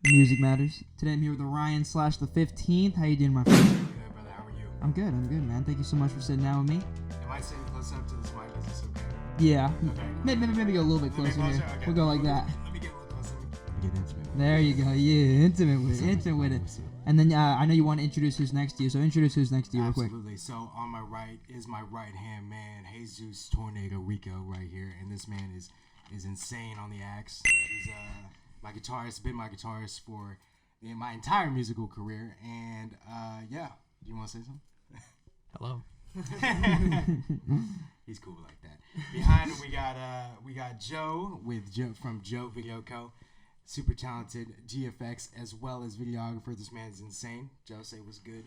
Music Matters. Today I'm here with Orion / the 15th. How you doing, my friend? Good, brother. How are you? I'm good, man. Thank you so much for sitting down with me. Am I sitting close up to this mic? Is this okay? Yeah. Okay. Maybe go a little bit closer here. Okay. We'll go like that. Let me get a little closer. Get intimate. There you go. Yeah, intimate with it. And then I know you want to introduce who's next to you, so introduce who's next to you real quick. Absolutely. So on my right is my right-hand man, Jesus Tornado Rico, right here. And this man is insane on the axe. He's my guitarist, been my guitarist for my entire musical career. And yeah, do you want to say something? Hello. He's cool like that. Behind him we got Joe from Joe Video Co. Super talented GFX as well as videographer. This man is insane. Joe, say what's good.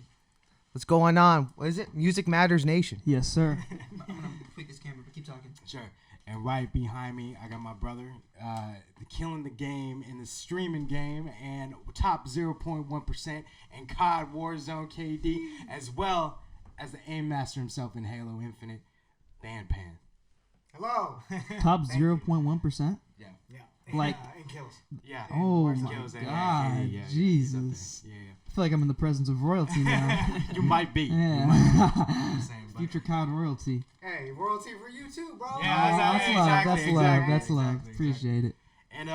What's going on? What is it? Music Matters Nation. Yes, sir. I'm gonna tweak this camera, but keep talking. Sure. And right behind me, I got my brother, killing the game in the streaming game and top 0.1% and COD Warzone KD, as well as the aim master himself in Halo Infinite, Dan Pan. Hello. Top 0.1%. Yeah. Like, and kills. Yeah. oh Worst my kills and- God, yeah, Jesus. Yeah. I feel like I'm in the presence of royalty now. You might be. Yeah. You might be. I'm saying, but- Future COD royalty. Hey, royalty for you too, bro. Yeah, That's love. exactly. Appreciate it. And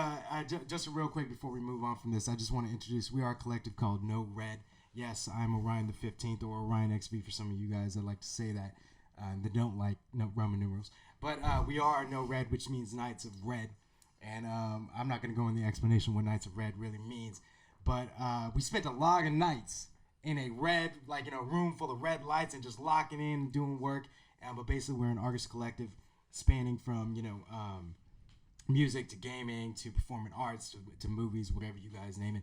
just real quick before we move on from this, I just want to introduce, we are a collective called No Red. Yes, I'm Orion the 15th, or Orion XV for some of you guys that like to say that, that don't like Roman numerals. But we are No Red, which means Knights of Red. And I'm not going to go in the explanation what Knights of Red really means. But we spent a lot of nights in a red, like in a room full of red lights and just locking in and doing work. But basically, we're an artist collective spanning from, music to gaming to performing arts to movies, whatever you guys name it.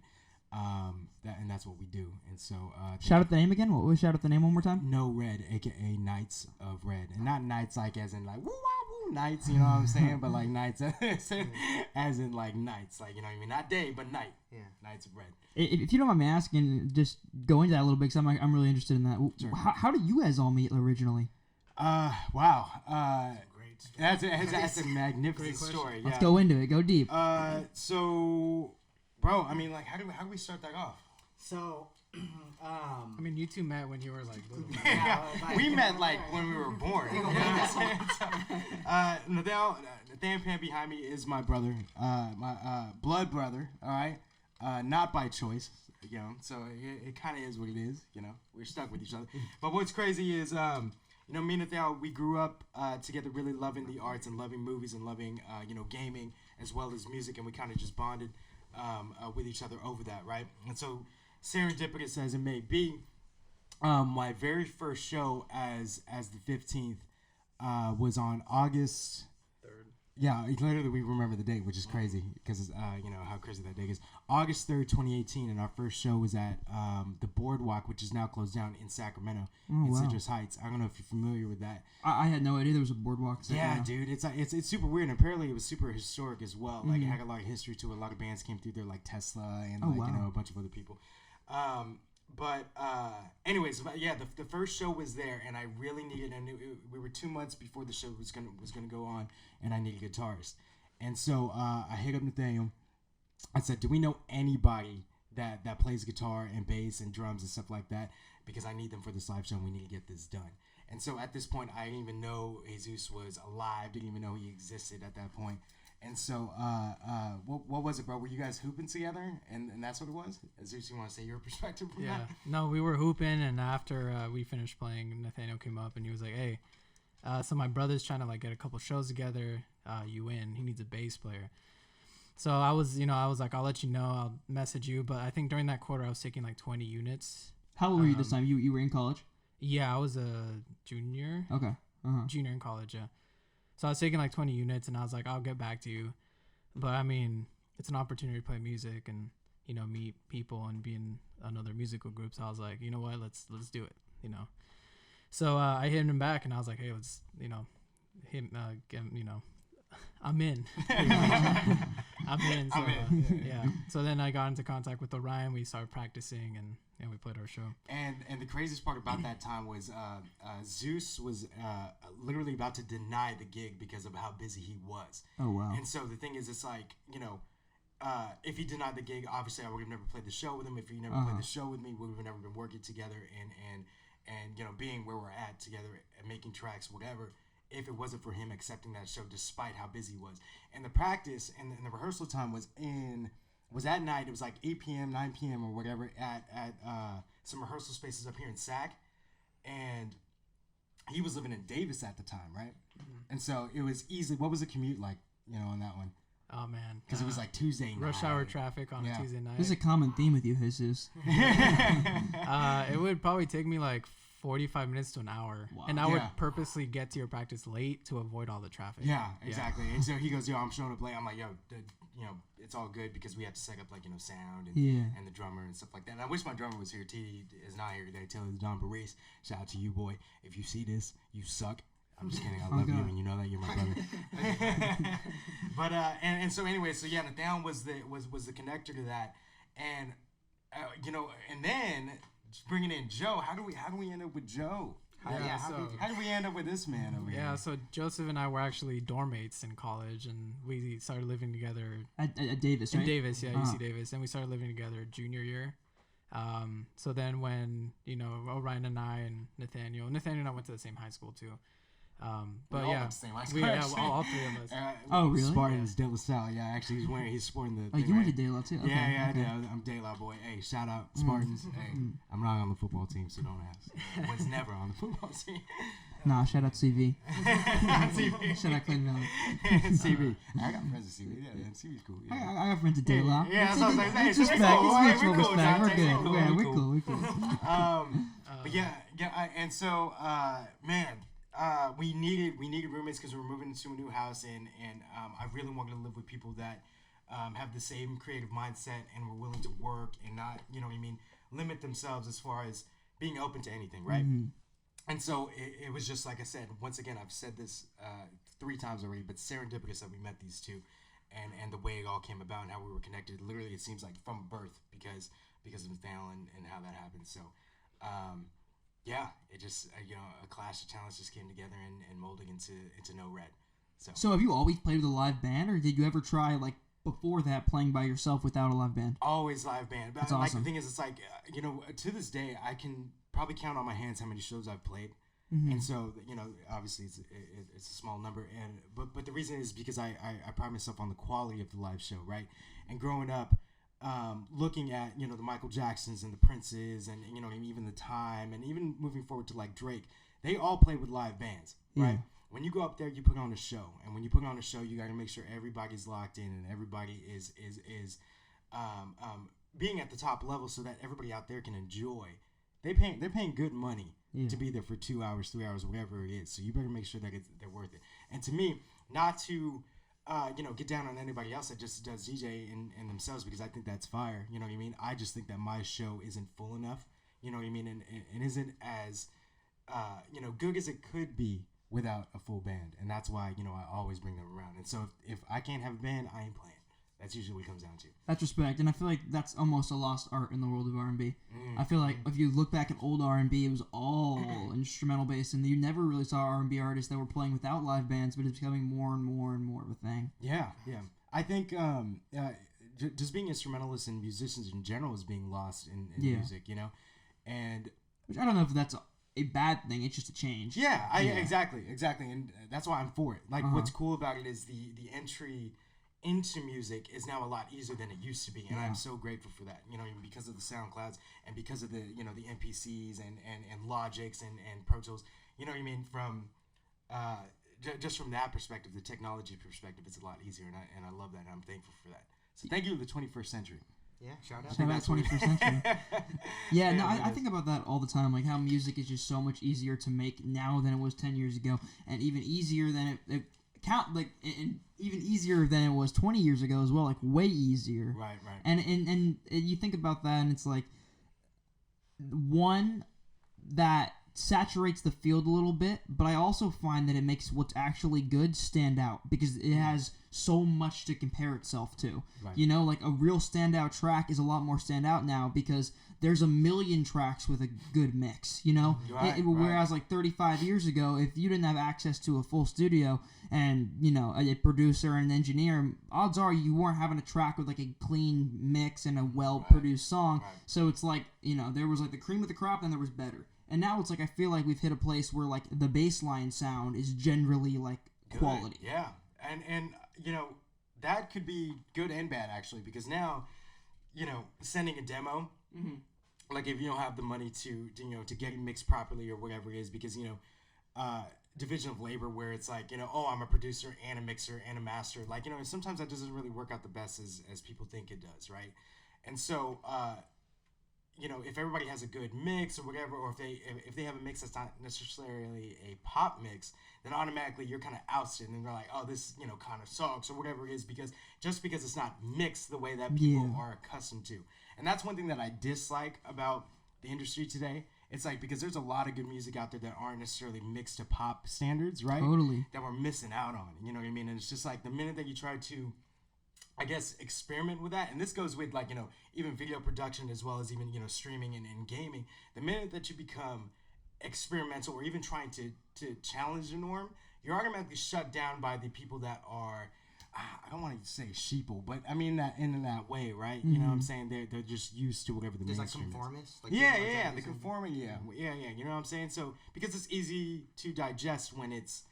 And that's what we do. And so Shout out the name again. What was shout out the name one more time? No Red, aka Knights of Red, and not Knights like as in like woo woo Knights, you know what I'm saying? But like Knights as in like Knights, like you know what I mean? Not day, but night. Yeah. Knights of Red. If you don't mind me asking, just go into that a little bit because I'm really interested in that. Sure. How did you guys all meet originally? Wow. Great. That's a magnificent story. Let's Yeah. go into it. Go deep. So, bro, I mean, like, how do we start that off? So, I mean, you two met when you were like little. We met like when we were born. You know what I'm saying? So, Nathan Pan behind me is my brother, my blood brother. All right, not by choice, you know. So it kind of is what it is. You know, we're stuck with each other. But what's crazy is, me and Nathan, we grew up together, really loving the arts and loving movies and loving, gaming as well as music, and we kind of just bonded with each other over that, right? And so, serendipitous as it may be, my very first show as the 15th was on August 3rd. Yeah, literally we remember the date, which is crazy because how crazy that date is. August 3rd, 2018, and our first show was at the Boardwalk, which is now closed down in Sacramento, in Citrus Heights. I don't know if you're familiar with that. I had no idea there was a boardwalk. Yeah, dude, it's super weird, and apparently it was super historic as well. Like it had a lot of history to it. A lot of bands came through there, like Tesla and a bunch of other people. Anyways, yeah, the first show was there, and I really needed, and we were 2 months before the show was gonna go on, and I needed a guitarist, and so I hit up Nathaniel. I said, "Do we know anybody that plays guitar and bass and drums and stuff like that? Because I need them for this live show, and we need to get this done." And so at this point, I didn't even know Jesus was alive. Didn't even know he existed at that point. And so, what was it, bro? Were you guys hooping together, and that's what it was? Zeus, you want to say your perspective from Yeah. that? No, we were hooping, and after we finished playing, Nathaniel came up and he was like, "Hey, so my brother's trying to like get a couple shows together. You in? He needs a bass player." So I was like, "I'll let you know. I'll message you." But I think during that quarter, I was taking like 20 units. How old were you this time? You were in college? Yeah, I was a junior. Okay. Junior in college, yeah. So I was taking like 20 units, and I was like, I'll get back to you. But I mean, it's an opportunity to play music and, meet people and be in another musical group. So I was like, you know what, let's do it, So I hit him back, and I was like, hey, let's, I'm in. I'm in. So, yeah. So then I got into contact with Orion. We started practicing, and we played our show. And the craziest part about that time was Zeus was literally about to deny the gig because of how busy he was. Oh, wow. And so the thing is, it's like, if he denied the gig, obviously I would have never played the show with him. If he never played the show with me, we would have never been working together and being where we're at together and making tracks, whatever. If it wasn't for him accepting that show, despite how busy he was, and the practice and the rehearsal time was at night. It was like 8 p.m., 9 p.m. or whatever at some rehearsal spaces up here in Sac, and he was living in Davis at the time, right? Mm-hmm. And so it was easy. What was the commute like, on that one? Oh man, because it was like Tuesday night. Rush hour traffic on a Tuesday night. There's a common theme with you, Jesus. It would probably take me like 45 minutes to an hour, and I would purposely get to your practice late to avoid all the traffic. Yeah, exactly. And so he goes, "Yo, I'm showing up late." I'm like, "Yo, it's all good because we have to set up like sound and the drummer and stuff like that." And I wish my drummer was here. T is not here today. Taylor Don Paris. Shout out to you, boy. If you see this, you suck. I'm just kidding. I love you, and you know that you're my brother. But and so anyway, so yeah, Nathaniel was the connector to that, and and then just bringing in Joe. How do we end up with Joe? How do we end up with this man over here? Yeah, so Joseph and I were actually dorm mates in college, and we started living together at Davis, right? In Davis, yeah, UC Davis, and we started living together junior year. So then when Orion and I and Nathaniel and I went to the same high school too. But all yeah, went to the same high school, all three of us. Oh, really? Spartans, De La Salle. Yeah, actually, he's sporting the. Oh, thing, you right? went to De La too? Okay, yeah, okay. I'm De La boy. Hey, shout out Spartans. Hey, I'm not on the football team, so don't ask. I was never on the football team. Nah, shout out CV. CV. Shout out Clayton Valley. CV. I got friends at CV. Yeah, CV's cool. Yeah. I got friends at De La. Yeah, so I was like, hey, it's respect. It's mutual respect. We're good. Yeah, we're cool. We're cool. But and so, man. We needed roommates because we were moving into a new house, and I really wanted to live with people that have the same creative mindset and were willing to work and not, limit themselves as far as being open to anything, right? Mm-hmm. And so it was just like I said. Once again, I've said this 3 times already, but serendipitous that we met these two, and the way it all came about and how we were connected. Literally, it seems like from birth because of Nathaniel and how that happened. So. Yeah, it just a clash of talents just came together and molded into No Red. So have you always played with a live band, or did you ever try like before that playing by yourself without a live band? Always live band. But that's awesome. The thing is, it's like to this day I can probably count on my hands how many shows I've played, and so obviously it's a small number, but the reason is because I pride myself on the quality of the live show, right? And growing up. Looking at the Michael Jacksons and the Princes and even the Time and even moving forward to like Drake, they all play with live bands, right? When you go up there, you put on a show, and when you put on a show, you got to make sure everybody's locked in and everybody is being at the top level so that everybody out there can enjoy. They're paying good money to be there for 2 hours, 3 hours, whatever it is. So you better make sure that they're worth it. And to me, not to get down on anybody else that just does DJ and themselves, because I think that's fire. You know what I mean? I just think that my show isn't full enough. You know what I mean? And isn't as good as it could be without a full band. And that's why I always bring them around. And so if I can't have a band, I ain't playing. That's usually what it comes down to. That's respect, and I feel like that's almost a lost art in the world of R&B. I feel like if you look back at old R&B, it was all instrumental based, and you never really saw R&B artists that were playing without live bands, but it's becoming more and more and more of a thing. Yeah. I think just being instrumentalists and musicians in general is being lost in music, and which I don't know if that's a bad thing. It's just a change. Yeah, exactly, and that's why I'm for it. Like, what's cool about it is the entry into music is now a lot easier than it used to be, and I'm so grateful for that. Because of the SoundClouds and because of the the MPCs and Logics and Pro Tools. From just from that perspective, the technology perspective, it's a lot easier, and I love that, and I'm thankful for that. So thank you to the 21st century. Yeah, shout out. Shout out 21st century. I think about that all the time, like how music is just so much easier to make now than it was 10 years ago, and even easier than even easier than it was 20 years ago as well, like way easier. Right. And you think about that, and it's like one that saturates the field a little bit, but I also find that it makes what's actually good stand out because it has so much to compare itself to. Right. You know, like a real standout track is a lot more standout now because there's a million tracks with a good mix, you know? Right, Whereas like 35 years ago, if you didn't have access to a full studio and, you know, a producer and an engineer, odds are you weren't having a track with like a clean mix and a well-produced song. Right. So it's like, you know, there was like the cream of the crop and there was better. And now it's like I feel like we've hit a place where like the baseline sound is generally like Good. quality. Yeah, and you know that could be good and bad actually because now, you know, sending a demo, like if you don't have the money to you know to get it mixed properly or whatever it is, because you know, division of labor where it's like, you know, oh, I'm a producer and a mixer and a master, like, you know, sometimes that doesn't really work out the best as people think it does, right? And so you know, if everybody has a good mix or whatever, or if they have a mix that's not necessarily a pop mix, then automatically you're kind of ousted, and they're like, oh, this, you know, kind of sucks or whatever it is, because it's not mixed the way that people are accustomed to. And that's one thing that I dislike about the industry today. It's like, because there's a lot of good music out there that aren't necessarily mixed to pop standards, right? Totally. That we're missing out on, you know what I mean? And it's just like the minute that you try to, I guess, experiment with that, and this goes with, like, you know, even video production as well as even, you know, streaming and gaming. The minute that you become experimental or even trying to challenge the norm, you're automatically shut down by the people that are, I don't want to say sheeple, but I mean that in that way, right? You know what I'm saying? They're just used to whatever the There's like mainstream is. conformists. Like Yeah, the conforming, yeah. You know what I'm saying? So because it's easy to digest when it's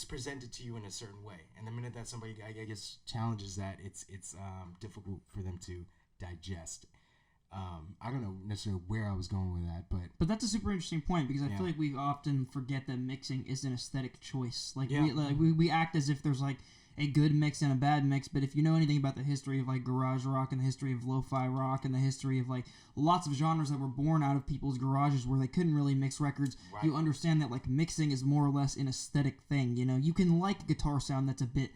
presented to you in a certain way, and the minute that somebody, I guess, challenges that, it's difficult for them to digest. I don't know necessarily where I was going with that, But that's a super interesting point because I feel like we often forget that mixing is an aesthetic choice. Like we act as if there's like a good mix and a bad mix, but if you know anything about the history of like garage rock and the history of lo-fi rock and the history of like lots of genres that were born out of people's garages where they couldn't really mix records, you understand that like mixing is more or less an aesthetic thing. You know, you can like a guitar sound that's a bit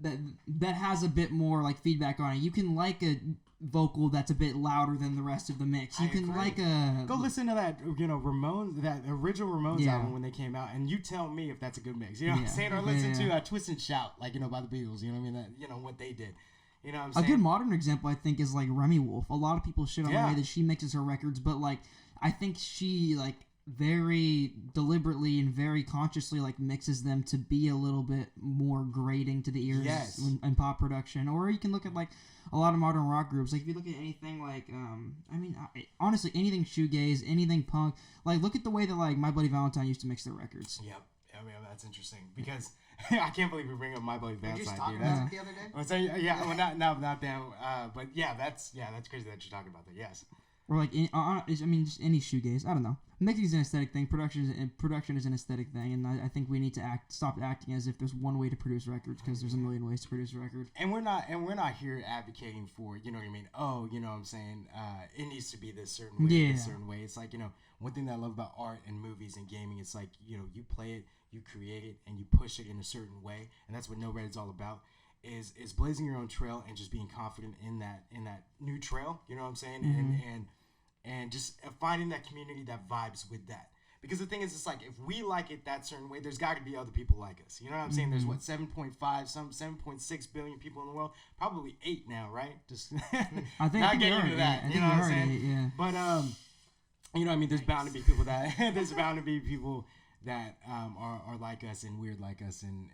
that has a bit more like feedback on it. You can like a vocal that's a bit louder than the rest of the mix. You can like a go listen to that, you know, Ramones, that original Ramones album when they came out, and you tell me if that's a good mix. You know what I'm saying? Or listen to Twist and Shout, like, you know, by the Beatles. You know what I mean? That, you know, what they did. You know what I'm saying? A good modern example, I think, is like Remy Wolf. A lot of people shit on the way that she mixes her records, but like I think she like very deliberately and very consciously like mixes them to be a little bit more grating to the ears in pop production. Or you can look at like a lot of modern rock groups. Like if you look at anything like honestly anything shoegaze, anything punk, like look at the way that like My Bloody Valentine used to mix their records. Yep. I mean, that's interesting because I can't believe we bring up My Bloody Valentine. Did you talk dude. about it the other day? I'm saying, well, not them. But that's crazy that you're talking about that. Yes. Or like, just any shoegaze. I don't know. Mixing is an aesthetic thing. Production is an aesthetic thing, and I think we need to stop acting as if there's one way to produce records because there's a million ways to produce a record. And we're not here advocating for, you know what I mean? Oh, you know what I'm saying? It needs to be this certain way, this certain way. It's like, you know, one thing that I love about art and movies and gaming, it's like, you know, you play it, you create it, and you push it in a certain way, and that's what No Red is all about. Is blazing your own trail and just being confident in that new trail. You know what I'm saying? Mm-hmm. And just finding that community that vibes with that. Because the thing is, it's like if we like it that certain way, there's got to be other people like us. You know what I'm saying? There's 7.6 billion people in the world, probably 8 now, right? Just I think not getting into that. You know what I'm saying? But you know what I mean? There's bound to be people that that are like us and weird like us and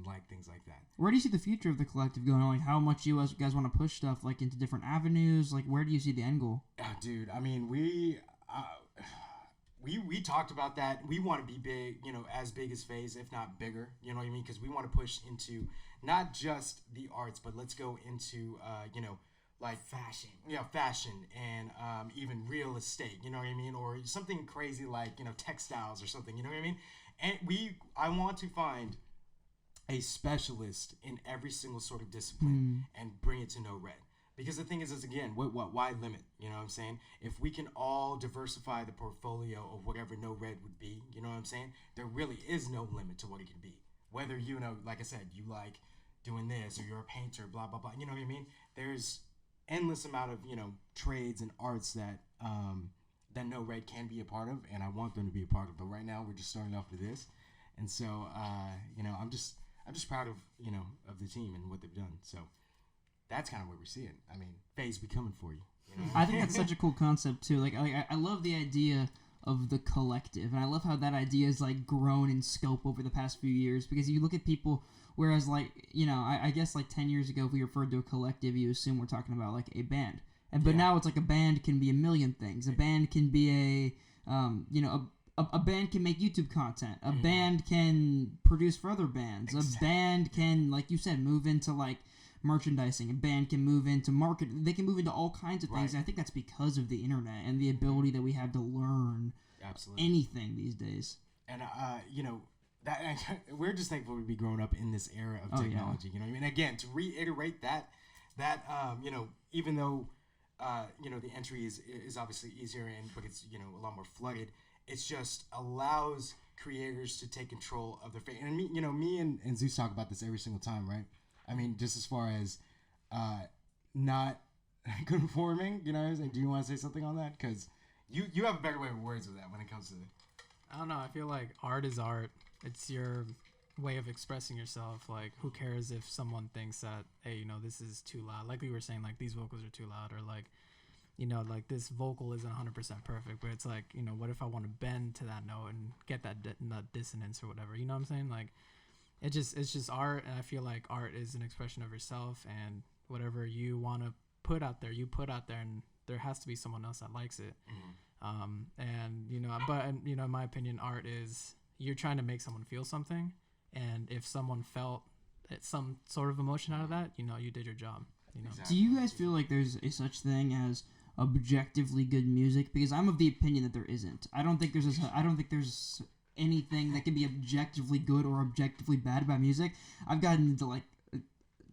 like things like that. Where do you see the future of the collective going on? Like how much you guys want to push stuff like into different avenues? Like where do you see the end goal? Dude, I mean, we talked about that. We want to be big, you know, as big as FaZe, if not bigger. You know what I mean? Because we want to push into not just the arts, but let's go into you know, like fashion and even real estate, you know what I mean, or something crazy like, you know, textiles or something, you know what I mean. And I want to find a specialist in every single sort of discipline and bring it to No Red, because the thing is again, why limit? You know what I'm saying? If we can all diversify the portfolio of whatever No Red would be, you know what I'm saying, there really is no limit to what it can be. Whether, you know, like I said, you like doing this or you're a painter, blah blah blah, you know what I mean. There's endless amount of, you know, trades and arts that that No Red can be a part of, and I want them to be a part of. But right now, we're just starting off with this, and so I'm just proud of of the team and what they've done. So that's kind of where we see it. I mean, FaZe, we coming for you. I think that's such a cool concept too. Like I love the idea of the collective, and I love how that idea has like grown in scope over the past few years. Because you look at people, whereas like I guess like 10 years ago, if we referred to a collective, you assume we're talking about like a band. But now it's like a band can be a million things. A band can be a band can make YouTube content. A band can produce for other bands. Exactly. A band can, like you said, move into like merchandising. A band can move into marketing. They can move into all kinds of things. And I think that's because of the internet and the ability that we have to learn anything these days. And that we're just thankful to be growing up in this era of technology. Yeah. You know what I mean? Again, to reiterate that even though the entry is obviously easier but it's a lot more flooded. It just allows creators to take control of their fate. And me and Zeus talk about this every single time, right? I mean, just as far as not conforming, do you want to say something on that? Because you have a better way of words with that when it comes to I don't know. I feel like art is art. It's your way of expressing yourself. Like, who cares if someone thinks that, hey, this is too loud? Like we were saying, like, these vocals are too loud, or like, like this vocal isn't 100% perfect, but it's like, what if I want to bend to that note and get that dissonance or whatever? You know what I'm saying? Like, it's just art, and I feel like art is an expression of yourself, and whatever you want to put out there, you put out there, and there has to be someone else that likes it. In my opinion, art is you're trying to make someone feel something, and if someone felt some sort of emotion out of that, you did your job. Exactly. Do you guys feel like there's a such thing as objectively good music? Because I'm of the opinion that there isn't. I don't think there's anything that can be objectively good or objectively bad about music. I've gotten into like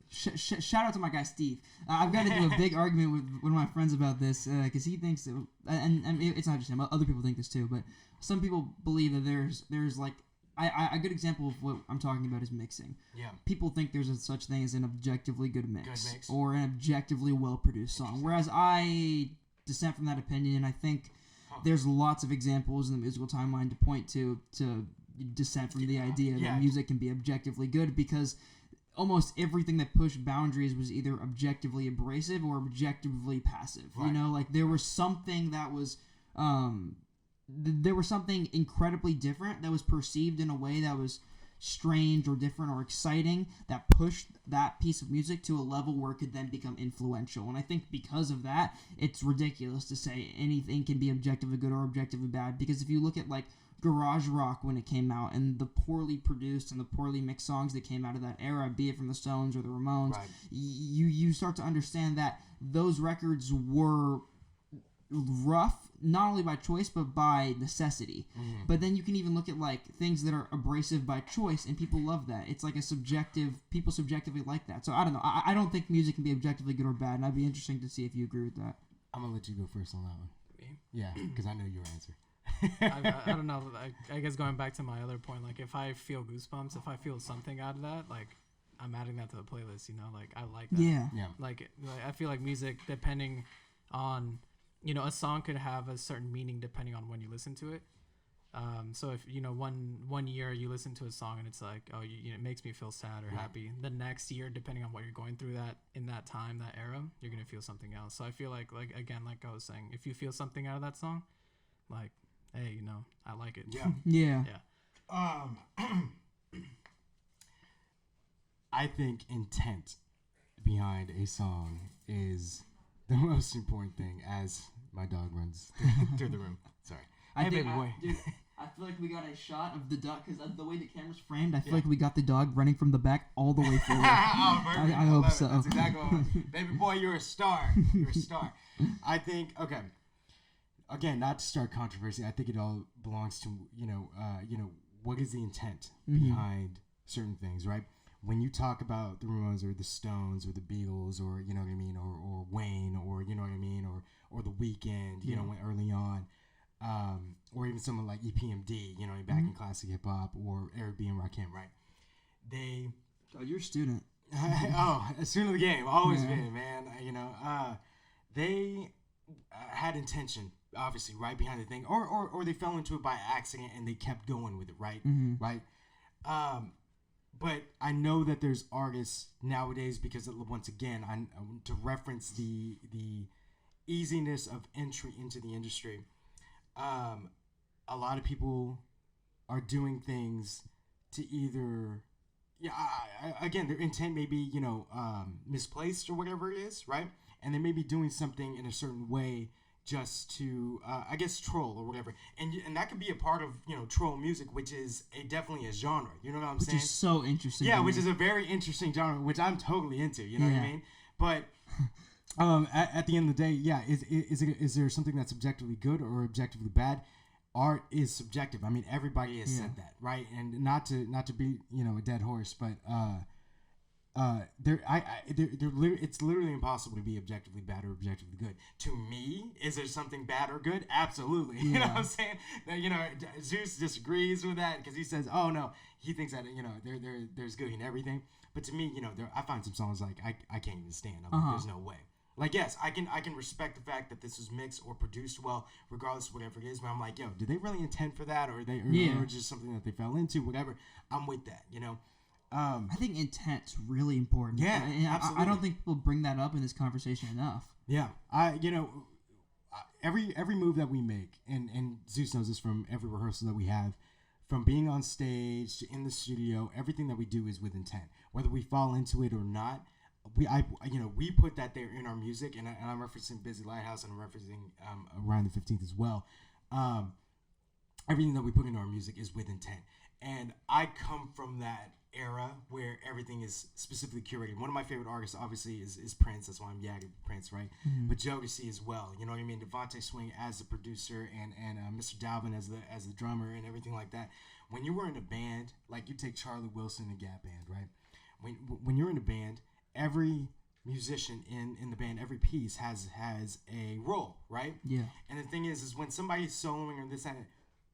shout out to my guy Steve. I've gotten into a big argument with one of my friends about this because he thinks that, and it's not just him. Other people think this too, but some people believe that there's like a good example of what I'm talking about is mixing. Yeah. People think there's a such thing as an objectively good mix or an objectively well-produced song, whereas I dissent from that opinion. I think there's lots of examples in the musical timeline to point to dissent from the idea that music can be objectively good, because almost everything that pushed boundaries was either objectively abrasive or objectively passive. Right. Like there was something that was there was something incredibly different that was perceived in a way that was strange or different or exciting that pushed that piece of music to a level where it could then become influential. And I think because of that, it's ridiculous to say anything can be objectively good or objectively bad, because if you look at like garage rock when it came out and the poorly produced and the poorly mixed songs that came out of that era, be it from the Stones or the Ramones, you start to understand that those records were rough, not only by choice but by necessity. But then you can even look at like things that are abrasive by choice, and people love that. It's like people subjectively like that. So I don't know. I don't think music can be objectively good or bad, and I'd be interesting to see if you agree with that. I'm gonna let you go first on that one. Me? Yeah, because I know your answer. I don't know. I guess going back to my other point, like if I feel goosebumps, if I feel something out of that, like I'm adding that to the playlist. Like I like that. Yeah. Like I feel like music, depending on a song could have a certain meaning depending on when you listen to it. So if one year you listen to a song and it's like, oh, it makes me feel sad or happy. The next year, depending on what you're going through in that time, that era, you're gonna feel something else. So I feel like again, like I was saying, if you feel something out of that song, like, hey, I like it. Yeah. I think intent behind a song is the most important thing, as my dog runs through the room. Sorry. Dude, I feel like we got a shot of the dog, because the way the camera's framed, I feel like we got the dog running from the back all the way forward. I hope so. That's exactly what baby boy, you're a star. You're a star. I think, okay, again, not to start controversy, I think it all belongs to, what is the intent behind certain things, right? When you talk about the Ramones or the Stones or the Beatles or, you know what I mean, or Wayne or, you know what I mean, or The Weeknd, when early on, or even someone like EPMD, back in classic hip hop, or Eric B. and Rakim, right? You're a student. A student of the game, always been, man. They had intention, obviously, right behind the thing, or they fell into it by accident and they kept going with it, right? Right. But I know that there's artists nowadays because once again, to reference the easiness of entry into the industry. A lot of people are doing things to either, again, their intent may be, misplaced or whatever it is, right? And they may be doing something in a certain way just to, troll or whatever. And that could be a part of, troll music, which is definitely a genre. You know what I'm saying? Which is so interesting. Yeah, which is a very interesting genre, which I'm totally into. You know what I mean? But at the end of the day, is there something that's objectively good or objectively bad? Art is subjective. I mean, everybody has said that, right? And not to be a dead horse, but it's literally impossible to be objectively bad or objectively good. To me, is there something bad or good? Absolutely. You know what I'm saying? Zeus disagrees with that because he says, "Oh no," he thinks that there's good in everything. But to me, I find some songs like I can't even stand. I'm like, there's no way. Like, yes, I can respect the fact that this was mixed or produced well, regardless of whatever it is. But I'm like, yo, did they really intend for that, or or just something that they fell into? Whatever. I'm with that. I think intent's really important. Yeah, and absolutely. I don't think people bring that up in this conversation enough. Yeah, every move that we make, and Zeus knows this from every rehearsal that we have, from being on stage to in the studio, everything that we do is with intent. Whether we fall into it or not, we put that there in our music, and I'm referencing Busy Lighthouse, and I'm referencing Orion the 15th as well. Everything that we put into our music is with intent, and I come from that era where everything is specifically curated. One of my favorite artists, obviously, is Prince. That's why I'm yagging Prince, right? But Jodeci as well. You know what I mean? Devontae Swing as the producer, and Mr. Dalvin as the drummer, and everything like that. When you were in a band, like you take Charlie Wilson and Gap Band, right? When you're in a band, every musician in the band, every piece has a role, right? Yeah. And the thing is when somebody's soloing or this and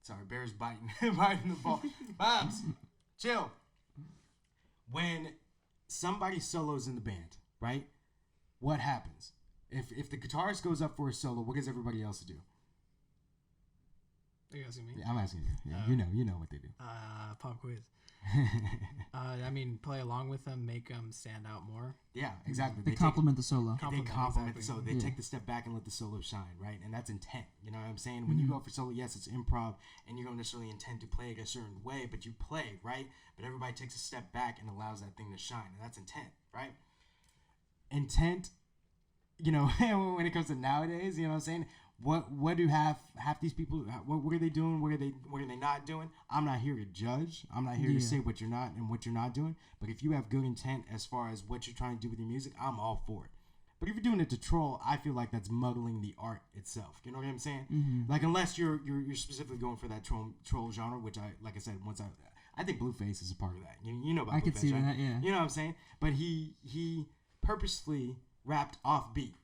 sorry, Bear's biting the ball. Bobs, chill. When somebody solos in the band, right? What happens? If the guitarist goes up for a solo, what does everybody else do? Are you asking me? Yeah, I'm asking you. Yeah, you know what they do. Pop quiz. Play along with them, make them stand out more. Yeah, exactly. They complement the solo. They complement the exactly. solo. They take the step back and let the solo shine, right? And that's intent. You know what I'm saying? When you go for solo, yes, it's improv, and you don't necessarily intend to play it a certain way, but you play, right? But everybody takes a step back and allows that thing to shine, and that's intent, right? Intent, when it comes to nowadays, you know what I'm saying? What do half these people? What are they doing? What are they not doing? I'm not here to judge. I'm not here to say what you're not and what you're not doing. But if you have good intent as far as what you're trying to do with your music, I'm all for it. But if you're doing it to troll, I feel like that's muddling the art itself. You know what I'm saying? Mm-hmm. Like unless you're specifically going for that troll genre, which like I said, I think Blueface is a part of that. You know about Blueface, I could see right? that. Yeah. You know what I'm saying? But he purposefully rapped off beat.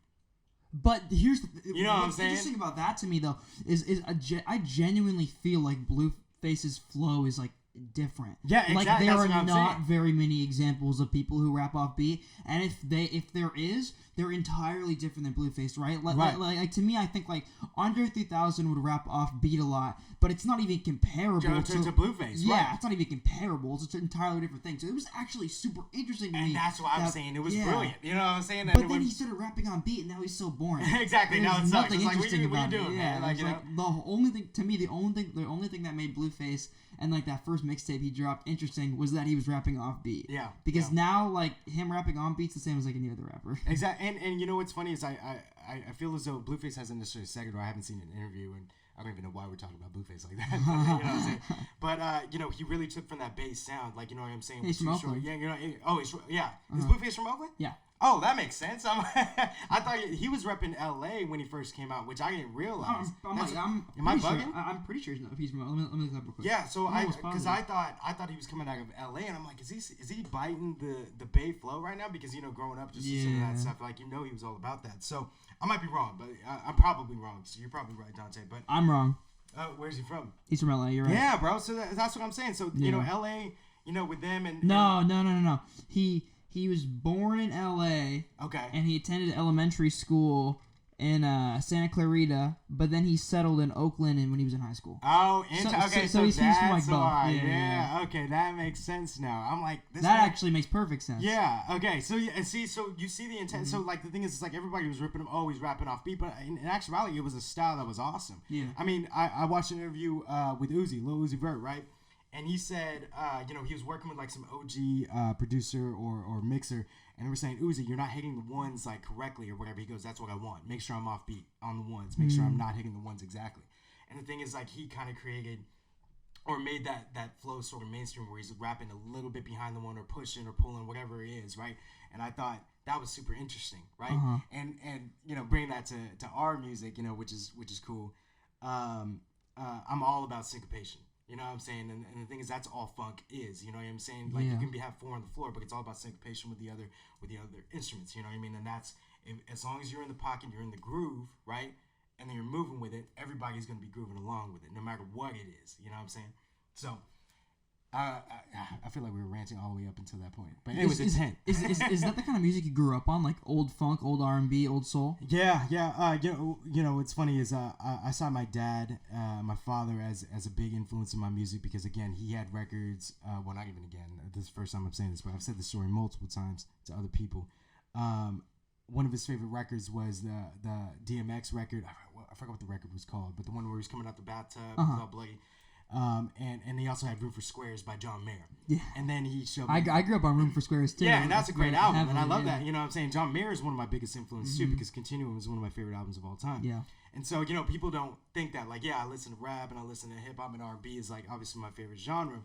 But here's you know what I'm saying? The interesting about that to me though is I genuinely feel like Blueface's flow is like different. Yeah, exactly. Like there are not saying. very many examples of people who rap off beat, and if there is, they're entirely different than Blueface, right? Like to me, I think like Andre 3000 would rap off beat a lot, but it's not even comparable to Blueface. Yeah, right. It's not even comparable. It's an entirely different thing. So it was actually super interesting to me. And that's why I'm saying it was brilliant. You know what I'm saying? But then he started rapping on beat, and now he's so boring. Exactly. Now it sucks. Nothing It's interesting like, what about you doing, it. man? Yeah, like the only thing that made Blueface and like that first mixtape he dropped interesting was that he was rapping off beat. Yeah. Because now like him rapping on beat's the same as like any other rapper. Exactly. And you know what's funny is I feel as though Blueface hasn't necessarily said it, or I haven't seen an interview, and I don't even know why we're talking about Blueface like that. But, you know what I'm saying? But he really took from that bass sound, like you know what I'm saying. He's from Oakland. Yeah, Is Blueface from Oakland? Yeah. Oh, that makes sense. I thought he was repping LA when he first came out, which I didn't realize. Am I bugging? I'm pretty sure he's from. Let me look that real quick. Yeah, so I thought he was coming out of LA, and I'm like, is he biting the Bay flow right now? Because growing up, just listening to that stuff, like he was all about that. So I might be wrong, but I'm probably wrong. So you're probably right, Dante. But I'm wrong. Where's he from? He's from LA. You're right. Yeah, bro. So that's what I'm saying. So LA, with them and no. He was born in LA. Okay. And he attended elementary school in Santa Clarita, but then he settled in Oakland and when he was in high school. Oh, so he's from like that's both. why. Yeah. Okay, that makes sense now. I'm like, this That guy- actually makes perfect sense. Yeah. Okay. So you see the intent. So like the thing is, it's like everybody was ripping him. Oh, he's rapping off beat, but in actuality, it was a style that was awesome. Yeah. I mean, I watched an interview with Lil Uzi Vert, right? And he said, he was working with like some OG producer or mixer, and they were saying, Uzi, you're not hitting the ones like correctly or whatever. He goes, that's what I want. Make sure I'm off beat on the ones. Make sure I'm not hitting the ones exactly. And the thing is, like, he kind of created or made that flow sort of mainstream where he's rapping a little bit behind the one or pushing or pulling, whatever it is, right? And I thought that was super interesting, right? And bringing that to our music, which is cool. I'm all about syncopation. You know what I'm saying? And the thing is, that's all funk is. You know what I'm saying? Like, you can have four on the floor, but it's all about syncopation with the other instruments. You know what I mean? And that's, as long as you're in the pocket, you're in the groove, right? And then you're moving with it, everybody's going to be grooving along with it, no matter what it is. You know what I'm saying? So, I feel like we were ranting all the way up until that point. But anyways, it's hint. Is that the kind of music you grew up on, like old funk, old R&B, old soul? Yeah. What's funny is I saw my dad, my father, as a big influence in my music because again he had records. Well, not even again. This is the first time I'm saying this, but I've said this story multiple times to other people. One of his favorite records was the DMX record. I forgot what the record was called, but the one where he's coming out the bathtub, all bloody. And he also had Room for Squares by John Mayer. Yeah. And then he showed me. I grew up on Room for Squares too. Yeah, and that's a great album, heavily, and I love that. You know what I'm saying? John Mayer is one of my biggest influences too, because Continuum is one of my favorite albums of all time. Yeah. And so, people don't think that, like, I listen to rap and I listen to hip hop and R&B is like obviously my favorite genre,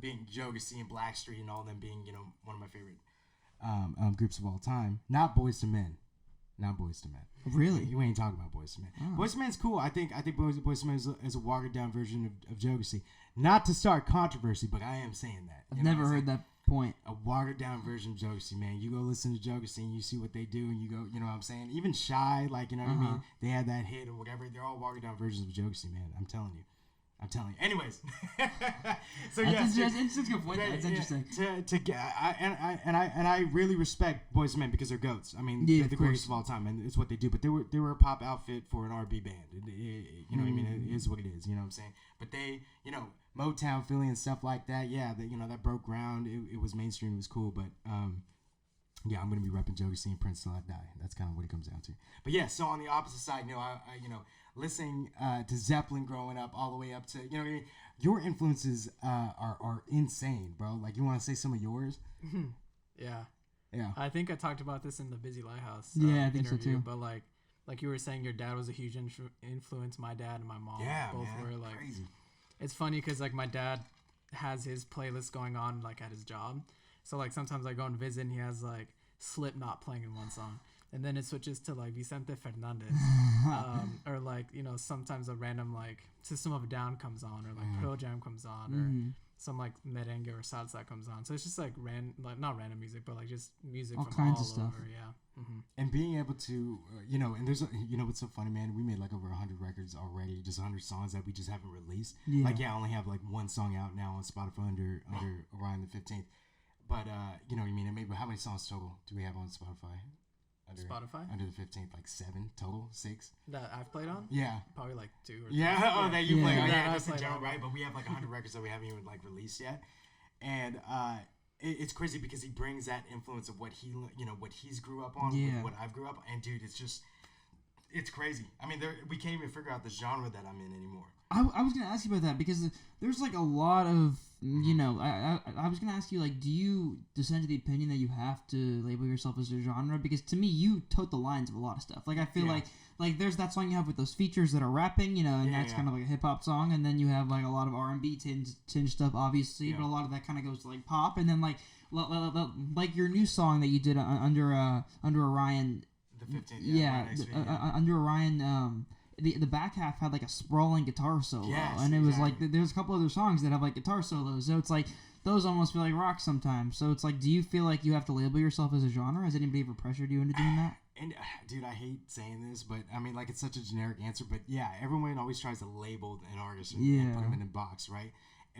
being Jodeci and Blackstreet and all them being, one of my favorite groups of all time. Not Boyz II Men. Not Boyz II Men. Really? You ain't talking about Boyz II Men. Oh. Boyz II Men's cool. I think Boyz II Men is a watered down version of Jodeci. Not to start controversy, but I am saying that. I've never heard that point. A watered down version of Jodeci, man. You go listen to Jodeci and you see what they do, and you go, you know what I'm saying? Even Shy, like, you know what I mean? They had that hit or whatever. They're all watered down versions of Jodeci, man. I'm telling you. Anyways, so it's a good point. It's interesting. I really respect Boyz II Men because they're goats. I mean, they're the greatest of all time, and it's what they do. But they were a pop outfit for an R&B band. You know what I mean? It is what it is. You know what I'm saying? But they, Motown, Philly, and stuff like that. Yeah, that broke ground. It was mainstream. It was cool. But I'm gonna be repping Jodeci and Prince till I die. That's kind of what it comes down to. But yeah, so on the opposite side, listening to Zeppelin growing up all the way up to, your influences are insane, bro. Like, you want to say some of yours? Yeah. Yeah. I think I talked about this in the Busy Lighthouse I think interview, so too. but like you were saying, your dad was a huge influence. My dad and my mom both were like crazy. It's funny because like my dad has his playlist going on like at his job, so like sometimes I go and visit and he has like Slipknot playing in one song. And then it switches to like Vicente Fernandez, or like sometimes a random like System of a Down comes on, or like Pearl Jam comes on, or some like merengue or salsa comes on. So it's just like not random music, but like just music all from kinds all of stuff. over. Yeah. And being able to, and there's, what's so funny, man? We made like over 100 records already, just 100 songs that we just haven't released. Yeah. Like, I only have like one song out now on Spotify under Orion the 15th. But you know what I mean? And maybe how many songs total do we have on Spotify? Under the 15th, like 7 total, 6 that I've played on. Yeah, probably like 2 or 3. That you play. Yeah, that's the joke, right? But we have like 100 records that we haven't even like released yet, and it's crazy because he brings that influence of what what he's grew up on, with what I've grew up, and dude, it's crazy. I mean, we can't even figure out the genre that I'm in anymore. I was gonna ask you about that because there's like a lot of I was gonna ask you, like, do you descend to the opinion that you have to label yourself as a genre? Because to me, you tote the lines of a lot of stuff. Like, I feel like there's that song you have with those features that are rapping, and that's kind of like a hip hop song, and then you have like a lot of R&B tinge stuff, obviously, but a lot of that kind of goes to like pop, and then like your new song that you did under Orion. The 15th. Under Orion. The back half had like a sprawling guitar solo, and it was like there's a couple other songs that have like guitar solos, so it's like those almost feel like rock sometimes. So it's like, do you feel like you have to label yourself as a genre? Has anybody ever pressured you into doing that? And dude, I hate saying this, but I mean, like, it's such a generic answer, but yeah, everyone always tries to label an artist and put them in a box, right?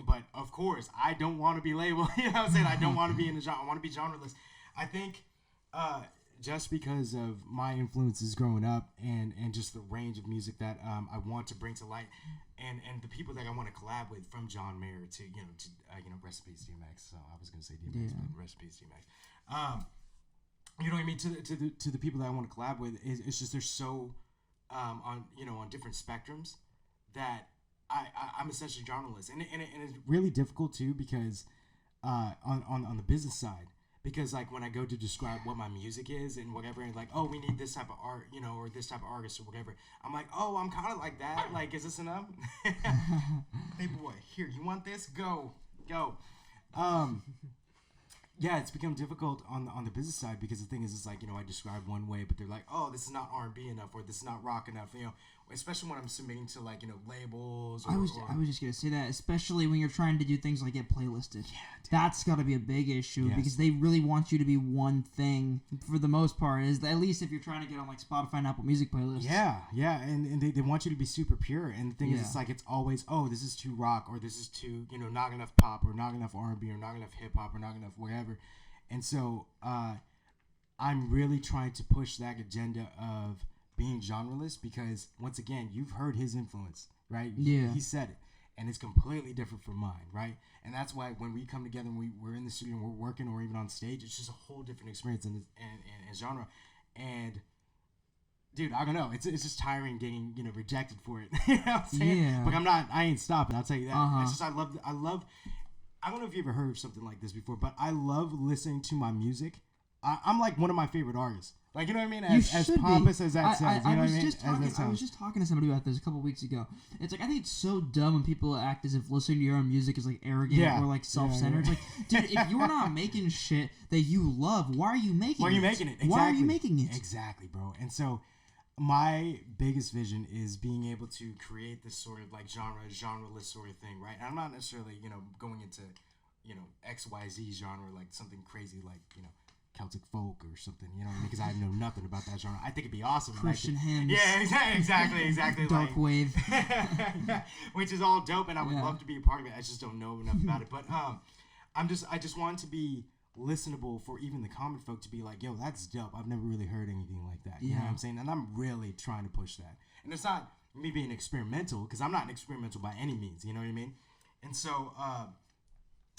But of course, I don't want to be labeled. You know what I'm saying? I don't want to be in a genre. I want to be genreless. I think just because of my influences growing up and just the range of music that I want to bring to light, and the people that I want to collab with, from John Mayer to rest in peace DMX. So I was gonna say DMX, but rest in peace DMX. You know what I mean? To the people that I want to collab with, it's just they're so on different spectrums that I'm essentially genreless, and it's really difficult too because on the business side. Because like when I go to describe what my music is and whatever, and like, oh, we need this type of art, or this type of artist or whatever, I'm like, oh, I'm kind of like that. Like, is this enough? Hey boy, here, you want this? Go. Yeah, it's become difficult on the business side because the thing is, it's like, I describe one way, but they're like, oh, this is not R&B enough, or this is not rock enough, especially when I'm submitting to like, labels. I was just gonna say that, especially when you're trying to do things like get playlisted. Yeah, that's got to be a big issue because they really want you to be one thing for the most part. Is at least if you're trying to get on like Spotify and Apple Music playlists. Yeah, and they want you to be super pure. And the thing is, it's like it's always, oh, this is too rock, or this is too not enough pop, or not enough R&B, or not enough hip hop, or not enough whatever. And so I'm really trying to push that agenda of being genreless because, once again, you've heard his influence, right? He said it, and it's completely different from mine, right? And that's why when we come together and we're in the studio and we're working, or even on stage, it's just a whole different experience in genre. And dude, I don't know, it's just tiring getting rejected for it. You know what I'm saying? Yeah. But I ain't stopping. I'll tell you that. It's just I love. I don't know if you ever heard of something like this before, but I love listening to my music. I'm like one of my favorite artists. Like, you know what I mean? As pompous as that sounds. You know what I mean? I was just talking to somebody about this a couple weeks ago. It's like, I think it's so dumb when people act as if listening to your own music is like arrogant or like self-centered. Yeah. It's like, dude, if you're not making shit that you love, why are you making it? Why are you making it? Exactly. Why are you making it? Exactly, bro. And so my biggest vision is being able to create this sort of like genreless sort of thing, right? And I'm not necessarily, going into, XYZ genre, like something crazy like, Celtic folk or something, you know what I mean? Because I know nothing about that genre. I think it'd be awesome. Christian hymns. Yeah, exactly. Dark like, wave. Which is all dope, and I would love to be a part of it. I just don't know enough about it. But I just want it to be listenable for even the common folk to be like, yo, that's dope. I've never really heard anything like that. You know what I'm saying? And I'm really trying to push that. And it's not me being experimental, because I'm not experimental by any means. You know what I mean? And so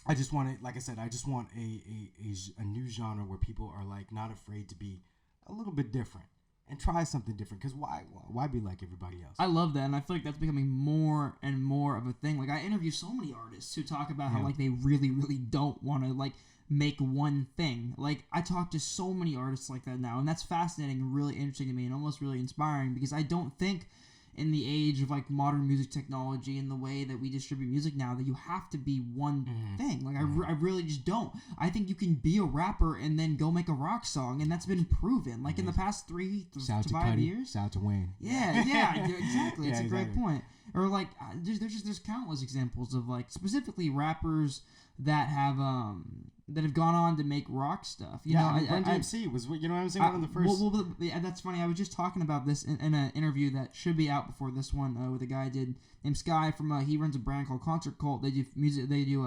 I just want it, like I said, I just want a new genre where people are like not afraid to be a little bit different and try something different. Because why be like everybody else? I love that, and I feel like that's becoming more and more of a thing. Like, I interview so many artists who talk about how like they really, really don't want to like make one thing. Like, I talk to so many artists like that now, and that's fascinating and really interesting to me, and almost really inspiring, because I don't think in the age of like modern music technology and the way that we distribute music now that you have to be one thing. Like, I really just don't. I think you can be a rapper and then go make a rock song, and that's been proven. Like in the past 3 to 5 years. Shout out to Wayne. Yeah, exactly. It's a great point. Or like there's countless examples of like specifically rappers that have gone on to make rock stuff. You know, Run DMC was, you know what I'm saying, one of the first. Well, that's funny. I was just talking about this in an interview that should be out before this one with a guy I did named Sky from. He runs a brand called Concert Cult. They do music. They do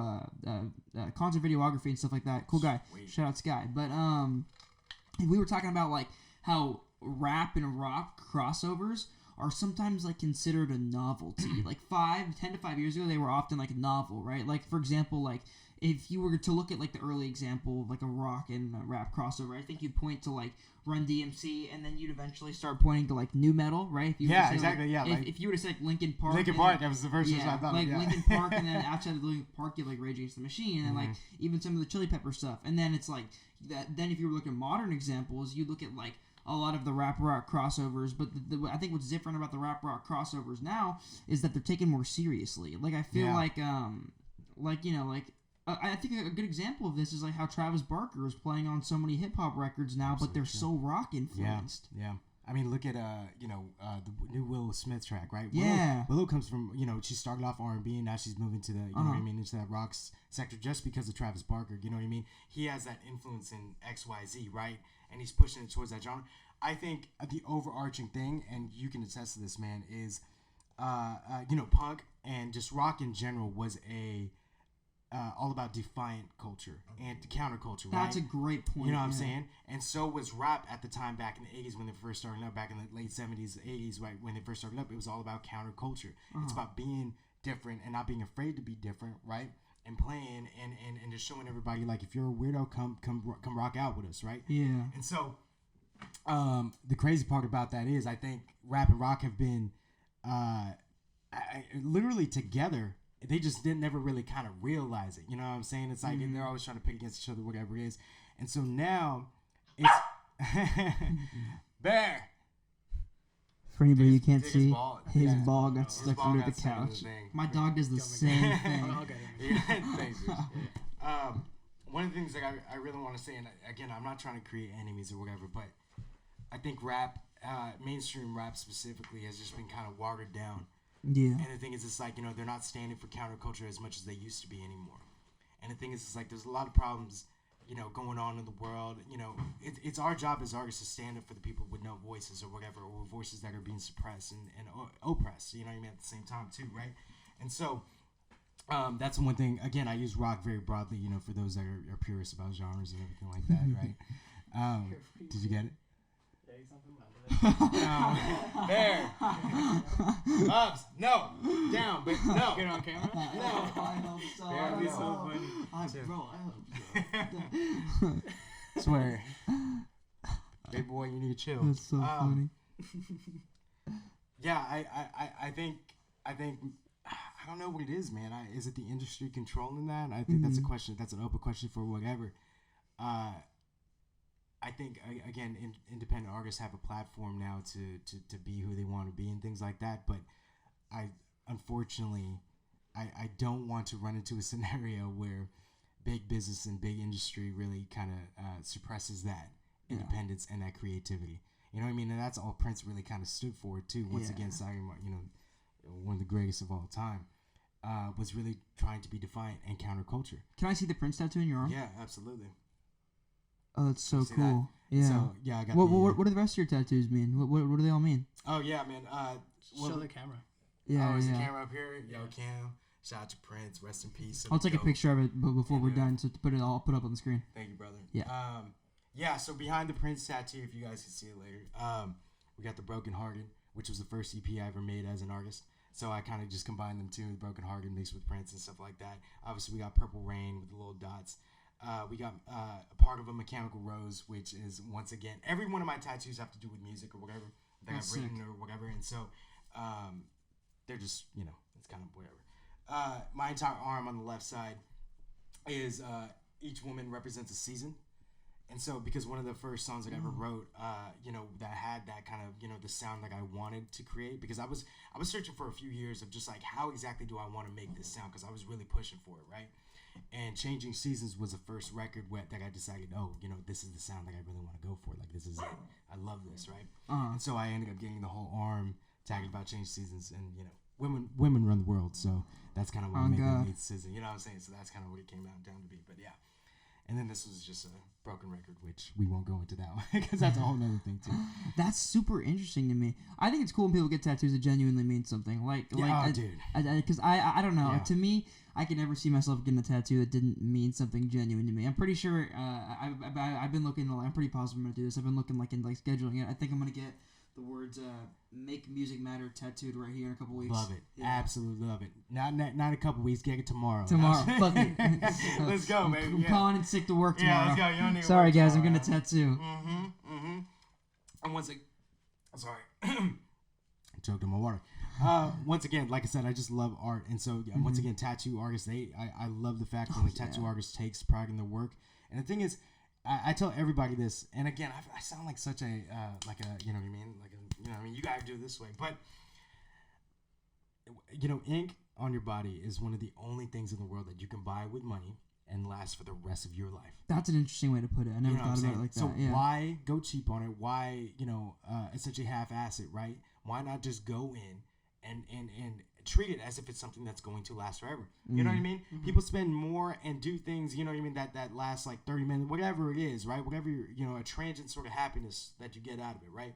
concert videography and stuff like that. Cool guy. Sweet. Shout out Sky. But we were talking about like how rap and rock crossovers are sometimes like considered a novelty. Like 10 to 5 years ago, they were often like novel, right? Like, for example, like if you were to look at like the early example of like a rock and a rap crossover, I think you'd point to like Run DMC, and then you'd eventually start pointing to like new metal, right? If you exactly. Like, if you were to say like Linkin Park, that was the first one I thought. Like Linkin Park, and then outside of Linkin Park, you have like Rage Against the Machine, and like even some of the Chili Pepper stuff. And then it's like that. Then if you were looking at modern examples, you look at like a lot of the rap rock crossovers, but I think what's different about the rap rock crossovers now is that they're taken more seriously. Like, I feel I think a good example of this is like how Travis Barker is playing on so many hip hop records now, but they're so rock influenced. Yeah. I mean, look at the new Willow Smith track, right? Willow comes from, she started off R&B, and now she's moving to the you know what I mean, into that rock sector just because of Travis Barker. You know what I mean? He has that influence in XYZ, right? And he's pushing it towards that genre. I think the overarching thing, and you can attest to this, man, is punk and just rock in general was all about defiant culture and counterculture. That's right? a great point. You know what I'm yeah. saying? And so was rap at the time back in the 80s when they first started up, back in the late 70s, 80s, right? When they first started up, it was all about counterculture. It's about being different and not being afraid to be different, right? And playing and just showing everybody, like, if you're a weirdo, come rock out with us, right? Yeah. And so the crazy part about that is I think rap and rock have been literally together. They just didn't never really kind of realize it. You know what I'm saying? It's like they're always trying to pick against each other, whatever it is. And so now it's Bear. For anybody you can't Dig see, his Yeah. ball got His stuck ball under got the stuck in couch. thing. My dog does the same thing. I'll get it. Yeah, thanks, Rich. One of the things that I really want to say, and again, I'm not trying to create enemies or whatever, but I think rap, mainstream rap specifically, has just been kind of watered down. Yeah. And the thing is, it's like, they're not standing for counterculture as much as they used to be anymore. And the thing is, it's like there's a lot of problems, going on in the world. It's our job as artists to stand up for the people with no voices or whatever, or voices that are being suppressed and oppressed, you know what I mean, at the same time too, right? And so that's one thing. Again, I use rock very broadly, for those that are purists about genres and everything like that, right? Did you get it? There. Ups. No. Down. But no. Get it on camera? No. That'd be so funny. Swear. Big boy, you need to chill. That's so funny. Yeah, I think I don't know what it is, man. Is it the industry controlling that? I think that's a question. That's an open question for whatever. I think again, independent artists have a platform now to be who they want to be and things like that. But unfortunately, I don't want to run into a scenario where big business and big industry really kind of suppresses that independence and that creativity. You know what I mean? And that's all Prince really kind of stood for too. Once again, citing, one of the greatest of all time, was really trying to be defiant and counterculture. Can I see the Prince tattoo in your arm? Yeah, absolutely. Oh, that's so See cool. that? Yeah. So yeah, I got. What do the rest of your tattoos mean? What do they all mean? Oh yeah, man. Show the camera. Yeah. is the yeah. camera up here? Yo, Cam. Shout out to Prince. Rest in peace. I'll take a picture of it, but before we're done, so to put it all put up on the screen. Thank you, brother. Yeah. Yeah. So behind the Prince tattoo, if you guys can see it later, we got the Broken Hearted, which was the first EP I ever made as an artist. So I kind of just combined them two, the Broken Hearted mixed with Prince and stuff like that. Obviously, we got Purple Rain with the little dots. We got a part of a Mechanical Rose, which is, once again, every one of my tattoos have to do with music or whatever that That's I've written sick. or whatever. And so they're just, it's kind of whatever. My entire arm on the left side is each woman represents a season. And so, because one of the first songs that I ever wrote, that had that kind of, the sound that I wanted to create, because I was searching for a few years of just like, how exactly do I want to make this sound? Because I was really pushing for it, right? And Changing Seasons was the first record that I decided, this is the sound that I really want to go for. Like, this is it. I love this, right? And so I ended up getting the whole arm tagged about Changing Seasons, and women run the world, so that's kind of what made the decision. You know what I'm saying? So that's kind of what it came out down to be. But yeah. And then this was just a broken record, which we won't go into that one because that's a whole other thing too. That's super interesting to me. I think it's cool when people get tattoos that genuinely mean something. Dude. Because I don't know. Yeah. To me, I can never see myself getting a tattoo that didn't mean something genuine to me. I'm pretty sure. I've been looking. I'm pretty positive I'm gonna do this. I've been looking scheduling it. I think I'm gonna get the words "Make Music Matter" tattooed right here in a couple weeks. Love it. Yeah. Absolutely love it. Not a couple weeks. Get it tomorrow. Tomorrow. Fuck it. Let's go, baby. I'm calling in sick to work tomorrow. Yeah, let's go. You don't need to Sorry, work guys. I'm tomorrow. getting a tattoo. And once again, sorry. Choked on my water. Once again, like I said, I just love art, and so once again, tattoo artists. I love the fact when a tattoo artist takes pride in their work. And the thing is, I tell everybody this, and again, I sound like such a you know what I mean, you gotta do it this way, but ink on your body is one of the only things in the world that you can buy with money and last for the rest of your life. That's an interesting way to put it. I never thought about it like that. So Yeah. why go cheap on it? Why essentially half-ass it, right? Why not just go in and treat it as if it's something that's going to last forever? You know what I mean? People spend more and do things, you know what I mean, that lasts like 30 minutes, whatever it is, right? Whatever, a transient sort of happiness that you get out of it, right?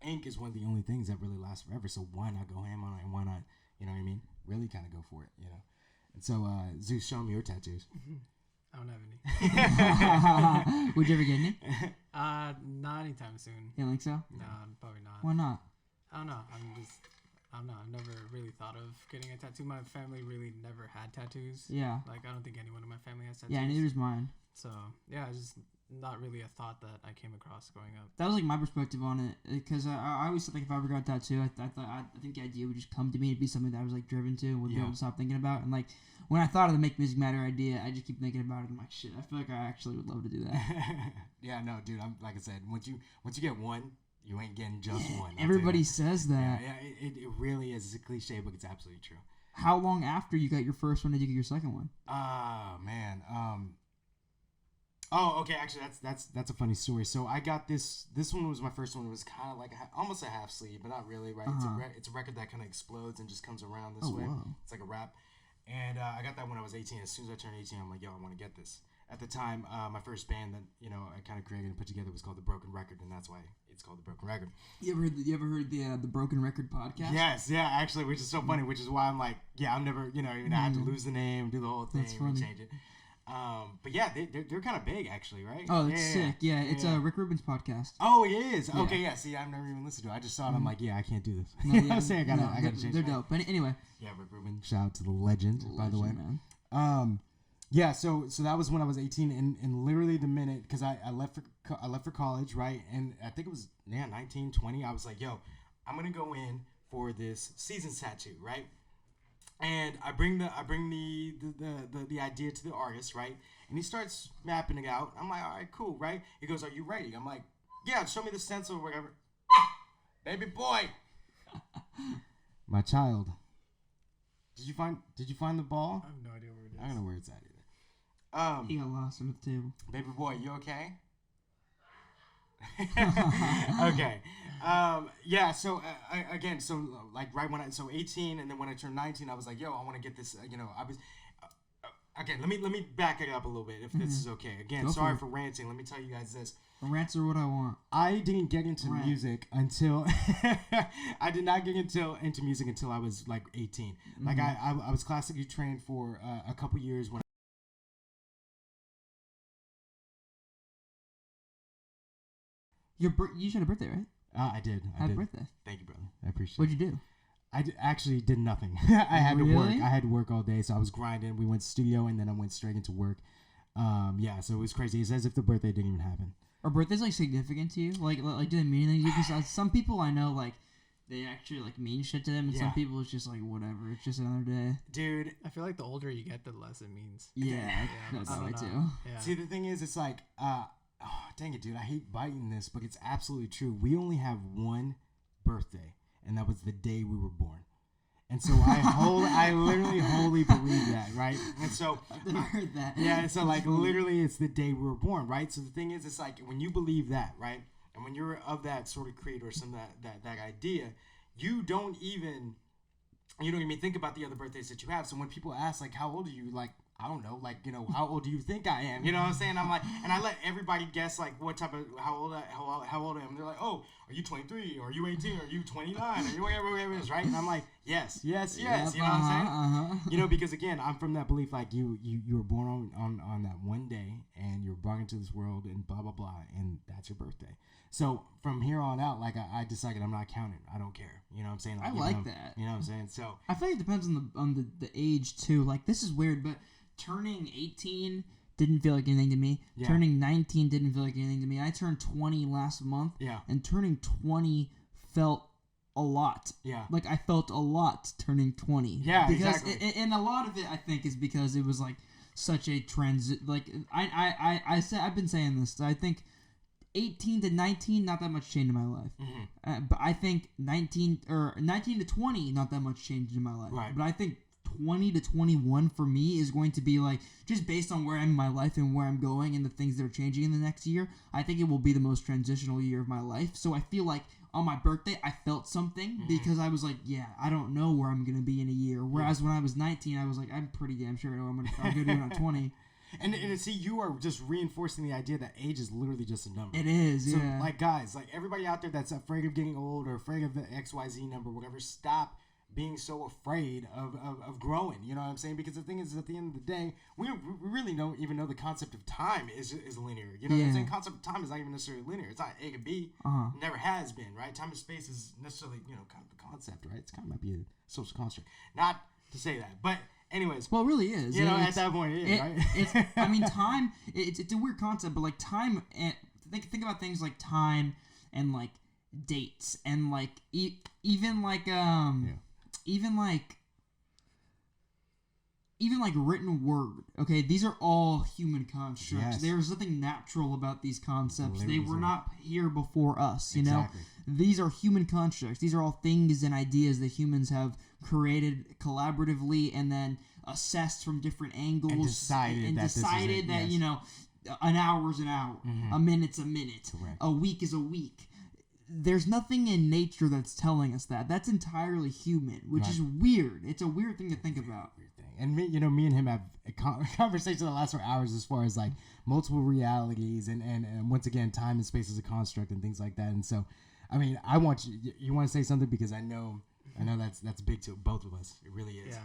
Ink is one of the only things that really lasts forever, so why not go ham on it, and why not, you know what I mean, really kind of go for it, And so, Zeus, show me your tattoos. I don't have any. Would you ever get any? Not anytime soon. You don't think so? No, probably not. Why not? I don't know. I don't know. I've never really thought of getting a tattoo. My family really never had tattoos. Yeah. Like, I don't think anyone in my family has tattoos. Yeah, neither is mine. So, yeah, it's just not really a thought that I came across growing up. That was like my perspective on it, because I always thought like if I ever got a tattoo, I think the idea would just come to me to be something that I was like driven to and would be able to stop thinking about. And like when I thought of the Make Music Matter idea, I just keep thinking about it. And I'm like, shit, I feel like I actually would love to do that. Yeah, no, dude. I'm like I said, once you get one, you ain't getting just one. Everybody says that. Yeah, it really is. It's a cliche, but it's absolutely true. How long after you got your first one did you get your second one? Oh man. Oh, okay. Actually, that's a funny story. So I got this. This one was my first one. It was kind of like almost a half sleeve, but not really, right? It's a record that kind of explodes and just comes around this way. Wow. It's like a wrap. And I got that when I was 18. As soon as I turned 18, I'm like, yo, I want to get this. At the time, my first band that I kind of created and put together was called The Broken Record, and that's why it's called The Broken Record. You ever heard the Broken Record podcast? Yes, yeah, actually, which is so funny. Which is why I'm like, yeah, I'm never, even I had to lose the name, do the whole thing, and change it. But yeah, they're kind of big actually, right? Oh, that's sick. Yeah, it's Rick Rubin's podcast. Oh, it is. Yeah. Okay, yeah. See, I've never even listened to it. I just saw it. I'm like, yeah, I can't do this. No, yeah, I'm saying I gotta change. They're dope. But anyway. Yeah, Rick Rubin. Shout out to the legend, by the way. Man. Yeah. So that was when I was 18, and literally the minute, because I left for college, right? And I think it was 19, 20. I was like, yo, I'm gonna go in for this season tattoo, right? And I bring the idea to the artist, right? And he starts mapping it out. I'm like, all right, cool, right? He goes, are you ready? I'm like, yeah, show me the stencil or whatever. Baby boy. My child. Did you find the ball? I have no idea where it is. I don't know where it's at either. He got lost under the table. Baby boy, you okay? Okay. Yeah, so again, so like right when 18, and then when I turned 19, I was like, yo, I want to get this, I was, okay, let me back it up a little bit if this is okay. Again, sorry for ranting. Let me tell you guys this. Rants are what I want. I didn't get into music until I did not get into music until I was like 18. Like I was classically trained for a couple years when you had a birthday, right? I did. Happy birthday. Thank you, brother. I appreciate it. What'd you do? I actually did nothing. I had to work. Really? I had to work all day, so I was grinding. We went to studio, and then I went straight into work. Yeah, so it was crazy. It's as if the birthday didn't even happen. Are birthdays like significant to you? Like do they mean anything to you? Because some people I know like they actually like mean shit to them, and some people it's just like whatever. It's just another day. Dude, I feel like the older you get, the less it means. Yeah, that's that way too. Yeah. See, the thing is, it's like, dang it, dude. I hate biting this, but it's absolutely true. We only have one birthday, and that was the day we were born. And so I literally wholly believe that, right? And so I've never heard that. Yeah, so like literally it's the day we were born, right? So the thing is, it's like when you believe that, right? And when you're of that sort of creed or some that idea, you don't even think about the other birthdays that you have. So when people ask like, how old are you? Like, I don't know, like, how old do you think I am? You know what I'm saying? I'm like, and I let everybody guess like what type of how old I am. They're like, oh, are you 23? Or are you 18? Are you 29? Are you whatever it is, right? And I'm like, yes. Yep, You know what I'm saying? Because again, I'm from that belief like you were born on that one day and you're brought into this world and blah blah blah, and that's your birthday. So from here on out, like I decided I'm not counting. I don't care. You know what I'm saying? I like that. You know what I'm saying? So I feel like it depends on the age too. Like this is weird, but turning 18 didn't feel like anything to me. Yeah. Turning 19 didn't feel like anything to me. I turned 20 last month. Yeah. And turning 20 felt a lot. Yeah. Like I felt a lot turning 20. Yeah, because exactly. And a lot of it I think is because it was like such a transit. Like I've been saying this. I think 18 to 19, not that much change in my life. Mm-hmm. But I think 19 to 20, not that much change in my life. Right. But I think 20 to 21 for me is going to be like, just based on where I'm in my life and where I'm going and the things that are changing in the next year, I think it will be the most transitional year of my life. So I feel like on my birthday, I felt something because I was like, yeah, I don't know where I'm going to be in a year. Whereas when I was 19, I was like, I'm pretty damn sure I know I'm going to do it on 20. And see, you are just reinforcing the idea that age is literally just a number. It is, so, yeah. like, guys, like, everybody out there that's afraid of getting old or afraid of the XYZ number, whatever, stop being so afraid of growing. You know what I'm saying? Because the thing is, at the end of the day, we really don't even know the concept of time is linear. You know what I'm saying? Concept of time is not even necessarily linear. It's not A to B. Never has been, right? Time and space is necessarily, kind of the concept, right? It's kind of might be a social construct. Not to say that, but anyways. Well, it really is. At that point, it is, right? I mean, time, it's a weird concept, but, like, time, and think about things like time and, like, dates and, like, even written word. Okay, these are all human constructs. Yes. There's nothing natural about these concepts. Literally They were not here before us, you Exactly. know? These are human constructs. These are all things and ideas that humans have created collaboratively and then assessed from different angles. And decided that this is it, that, yes. you know, an hour is an hour. A minute's a minute. Correct. A week is a week. There's nothing in nature that's telling us that. That's entirely human, which is weird. It's a weird thing to think about. And me and him have a conversation that lasts for hours as far as like multiple realities and once again time and space is a construct and things like that. And so, I mean, I want you want to say something because I know that's big to both of us. It really is.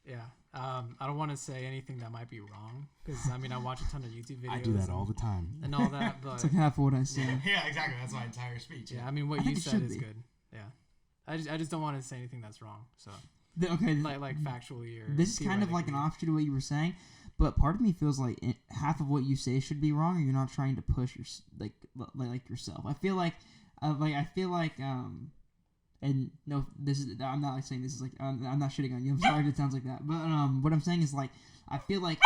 Yeah. I don't want to say anything that might be wrong because I mean I watch a ton of YouTube videos. I do that all the time. And all that, but It's like half of what I say. Yeah, exactly. That's my entire speech. yeah, I mean what I you think it said should is be. good. Yeah, I just don't want to say anything that's wrong. So Okay, like factually or this is kind of like an theoretically. offshoot of what you were saying, but part of me feels like half of what you say should be wrong, or you're not trying to push your like yourself. I feel like, and no, this is I'm not like saying this is like I'm not shitting on you. I'm sorry if it sounds like that, but what I'm saying is like I feel like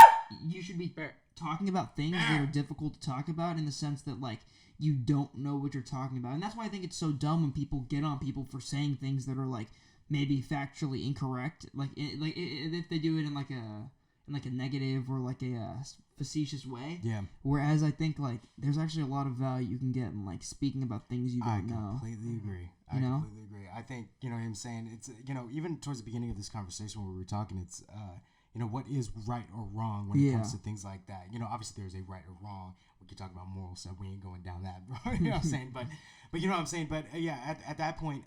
you should be talking about things that are difficult to talk about in the sense that like you don't know what you're talking about, and that's why I think it's so dumb when people get on people for saying things that are like maybe factually incorrect, if they do it in like a negative or like a facetious way. Yeah. Whereas I think like there's actually a lot of value you can get in like speaking about things you don't know. Completely agree. You know? Completely agree. I think what I'm saying. It's even towards the beginning of this conversation where we were talking, it's what is right or wrong when it comes to things like that. Obviously there's a right or wrong. We could talk about moral stuff. We ain't going down that, bro. You know what I'm saying? But you know what I'm saying. But at that point,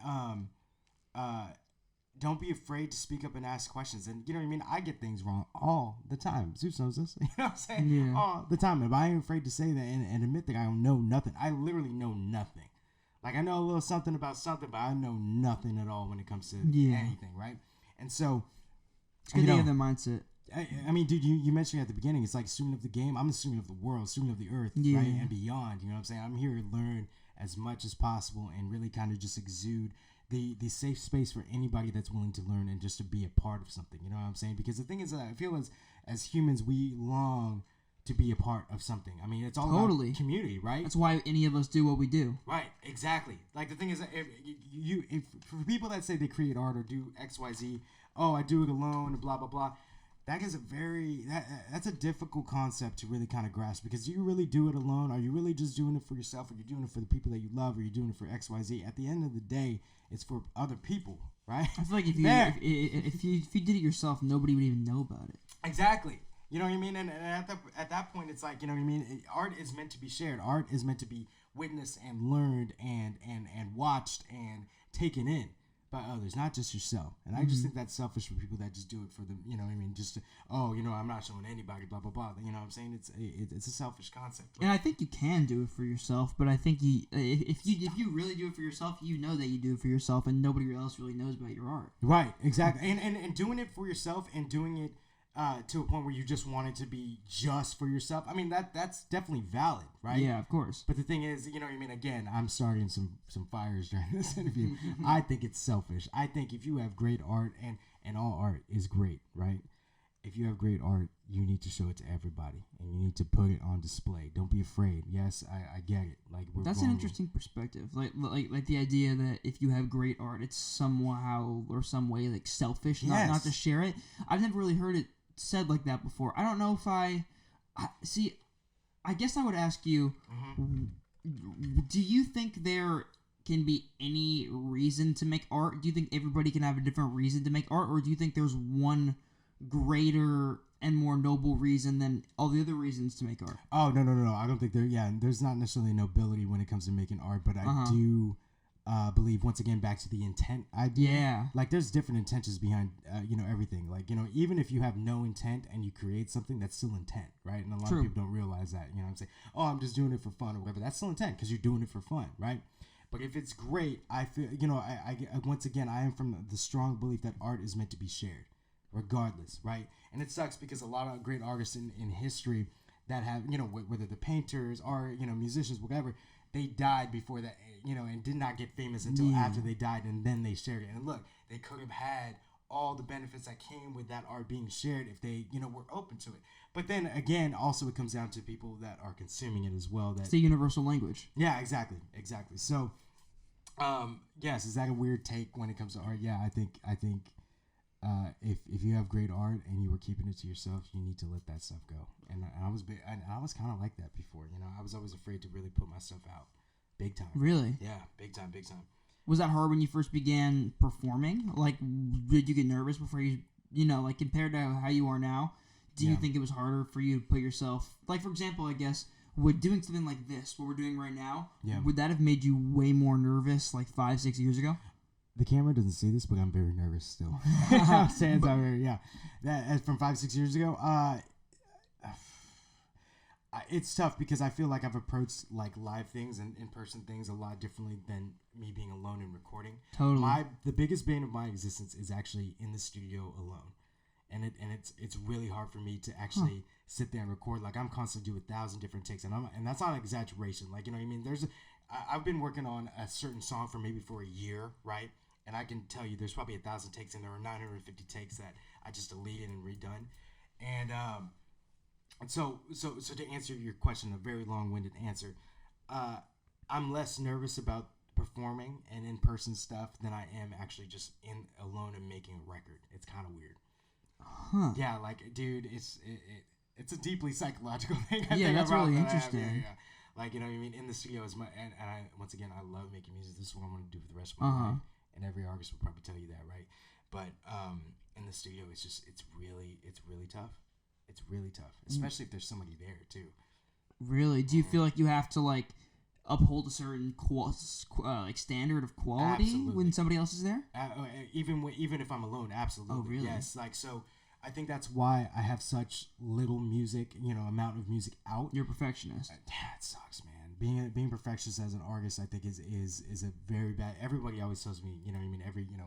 don't be afraid to speak up and ask questions. And you know what I mean? I get things wrong all the time. Zeus knows this. You know what I'm saying? Yeah. All the time. If I ain't afraid to say that and admit that I don't know nothing, I literally know nothing. Like I know a little something about something, but I know nothing at all when it comes to anything, right? And so, It's good to have that mindset. I mean, dude, you mentioned at the beginning, it's like student of the game. I'm a student of the world, student of the earth, right? And beyond, you know what I'm saying? I'm here to learn as much as possible and really kind of just exude the safe space for anybody that's willing to learn and just to be a part of something. You know what I'm saying? Because the thing is, I feel as humans, we long to be a part of something. I mean, it's all about community, right? That's why any of us do what we do. Right, exactly. Like the thing is, if for people that say they create art or do X, Y, Z, oh, I do it alone, and blah blah blah. That is that's a difficult concept to really kind of grasp, because do you really do it alone? Are you really just doing it for yourself? Are you doing it for the people that you love? Are you doing it for X, Y, Z? At the end of the day, it's for other people, right? I feel like if you did it yourself, nobody would even know about it. Exactly. You know what I mean? And at that point, it's like, you know what I mean? Art is meant to be shared. Art is meant to be witnessed and learned and watched and taken in by others, not just yourself. And I just think that's selfish for people that just do it for them. You know what I mean? Just to, I'm not showing anybody, blah blah blah. You know what I'm saying? It's a selfish concept. And I think you can do it for yourself, but I think if you really do it for yourself, you know that you do it for yourself, and nobody else really knows about your art. Right. Exactly. And doing it for yourself and doing it to a point where you just want it to be just for yourself. I mean, that's definitely valid, right? Yeah, of course. But the thing is, you know what I mean? Again, I'm starting some fires during this interview. I think it's selfish. I think if you have great art, and all art is great, right? If you have great art, you need to show it to everybody, and you need to put it on display. Don't be afraid. Yes, I get it. Like that's an interesting perspective. Like the idea that if you have great art, it's somehow or some way like selfish, not to share it. I've never really heard it said like that before. I don't know if I see. I guess I would ask you, do you think there can be any reason to make art? Do you think everybody can have a different reason to make art, or do you think there's one greater and more noble reason than all the other reasons to make art? Oh, no. I don't think there's not necessarily nobility when it comes to making art, but I do believe once again back to the intent idea. Yeah. Like there's different intentions behind everything. Like even if you have no intent and you create something, that's still intent, right? And a lot True. of people don't realize that. You know what I'm saying? Oh, I'm just doing it for fun or whatever. That's still intent because you're doing it for fun, right? But if it's great, I feel I once again I am from the strong belief that art is meant to be shared, regardless, right? And it sucks because a lot of great artists in history that have whether the painters or musicians, whatever, they died before that, and did not get famous until after they died, and then they shared it. And look, they could have had all the benefits that came with that art being shared if they, were open to it. But then again, also it comes down to people that are consuming it as well. It's the universal language. Yeah, exactly. So, yes, is that a weird take when it comes to art? Yeah, I think if you have great art and you were keeping it to yourself, you need to let that stuff go. And I was kind of like that before. I was always afraid to really put my stuff out, big time. Really? Yeah, big time. Was that hard when you first began performing? Like, did you get nervous before you like compared to how you are now? Do you think it was harder for you to put yourself, like, for example, I guess, would doing something like this, what we're doing right now, would that have made you way more nervous like 5-6 years ago? The camera doesn't see this, but I'm very nervous still. I'm saying that from 5-6 years ago. It's tough because I feel like I've approached like live things and in-person things a lot differently than me being alone and recording. Totally. The biggest bane of my existence is actually in the studio alone, and it's really hard for me to actually sit there and record. Like I'm constantly doing 1,000 different takes, and that's not an exaggeration. Like what I mean. I've been working on a certain song for a year, right? And I can tell you, there's probably 1,000 takes, and there are 950 takes that I just deleted and redone, and So to answer your question, a very long-winded answer, I'm less nervous about performing and in-person stuff than I am actually just alone and making a record. It's kind of weird. Huh. Yeah, like, dude, it's a deeply psychological thing. That's really interesting. Yeah. Like, what I mean? In the studio is and I, once again, I love making music. This is what I want to do for the rest of my life. And every artist will probably tell you that, right? But in the studio, it's really tough. It's really tough, especially if there's somebody there too. Really? Do you feel like you have to like uphold a certain standard of quality when somebody else is there? Even if I'm alone, absolutely. Oh, really? Yes. Like so, I think that's why I have such little music, amount of music out. You're a perfectionist. Yeah, it sucks, man. Being perfectionist as an artist, I think is a very bad. Everybody always tells me,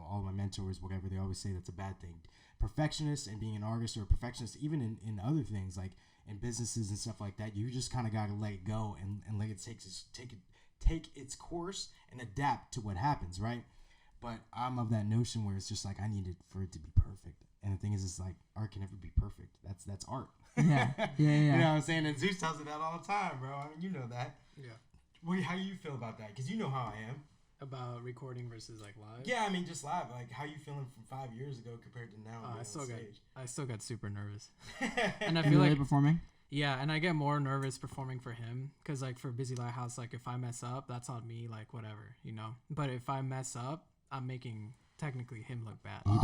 all my mentors, whatever, they always say that's a bad thing. Perfectionist and being an artist or a perfectionist, even in other things like in businesses and stuff like that, you just kind of got to let it go and let it take its course and adapt to what happens, right? But I'm of that notion where it's just like I need it for it to be perfect. And the thing is, it's like art can never be perfect. That's art. Yeah. You know what I'm saying? And Zeus tells me that all the time, bro. I mean, you know that. Yeah. How do you feel about that? Because you know how I am. About recording versus like live? Yeah, I mean just live. Like how you feeling from 5 years ago compared to now? I still got super nervous. And I feel really like performing? Yeah, and I get more nervous performing for him because like for Busy Lighthouse, like if I mess up, that's on me, like whatever, But if I mess up, I'm making technically him look bad. He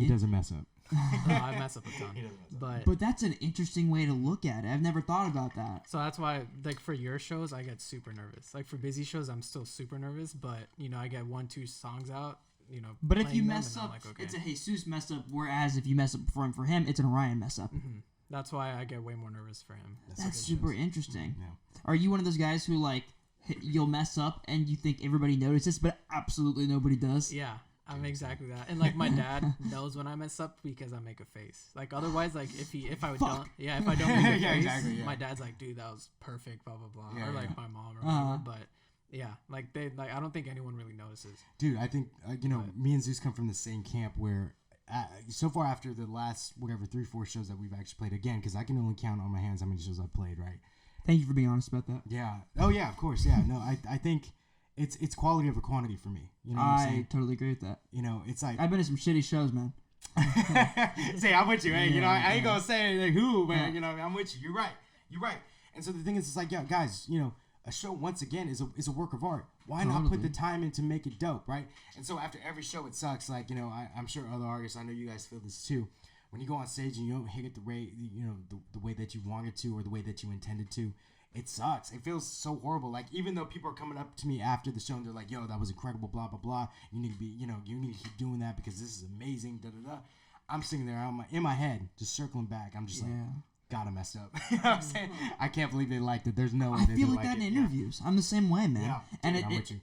doesn't mess up. No, I mess up a ton. But that's an interesting way to look at it. I've never thought about that. So that's why, like for your shows, I get super nervous. Like for busy shows, I'm still super nervous. But I get 1-2 songs out. But if you mess up, like, okay. It's a Jesus mess up. Whereas if you mess up performing for him, it's an Orion mess up. Mm-hmm. That's why I get way more nervous for him. That's super interesting. Yeah. Are you one of those guys who like you'll mess up and you think everybody notices, but absolutely nobody does? Yeah. I'm exactly that, and like my dad knows when I mess up because I make a face. Like otherwise, like if I don't make a face, exactly, my dad's like, dude, that was perfect, blah blah blah, Yeah, or like my mom or whatever. But yeah, like I don't think anyone really notices. Dude, I think me and Zeus come from the same camp where. So far after the last 3-4 shows that we've actually played again, because I can only count on my hands how many shows I've played, right? Thank you for being honest about that. Yeah. Oh yeah, of course. Yeah. No, I think it's quality over quantity for me. You know what I'm saying? I totally agree with that. It's like I've been to some shitty shows, man. say I'm with you. Hey, I ain't gonna say like who, man. Yeah. I'm with you. You're right. And so the thing is, it's like, yeah, guys, a show once again is a work of art. Why not put the time in to make it dope, right? And so after every show, it sucks. Like I'm sure other artists, I know you guys feel this too. When you go on stage and you don't hit it the way the way that you wanted to or the way that you intended to, it sucks. It feels so horrible. Like, even though people are coming up to me after the show and they're like, yo, that was incredible, blah, blah, blah. You need to be, you need to keep doing that because this is amazing, da, da, da. I'm sitting there in my head, just circling back. I'm just like, God, I messed up. You know what I'm saying? I can't believe they liked it. There's no way I they feel didn't like that it. in interviews. I'm the same way, man. Yeah, and dude, I'm with you.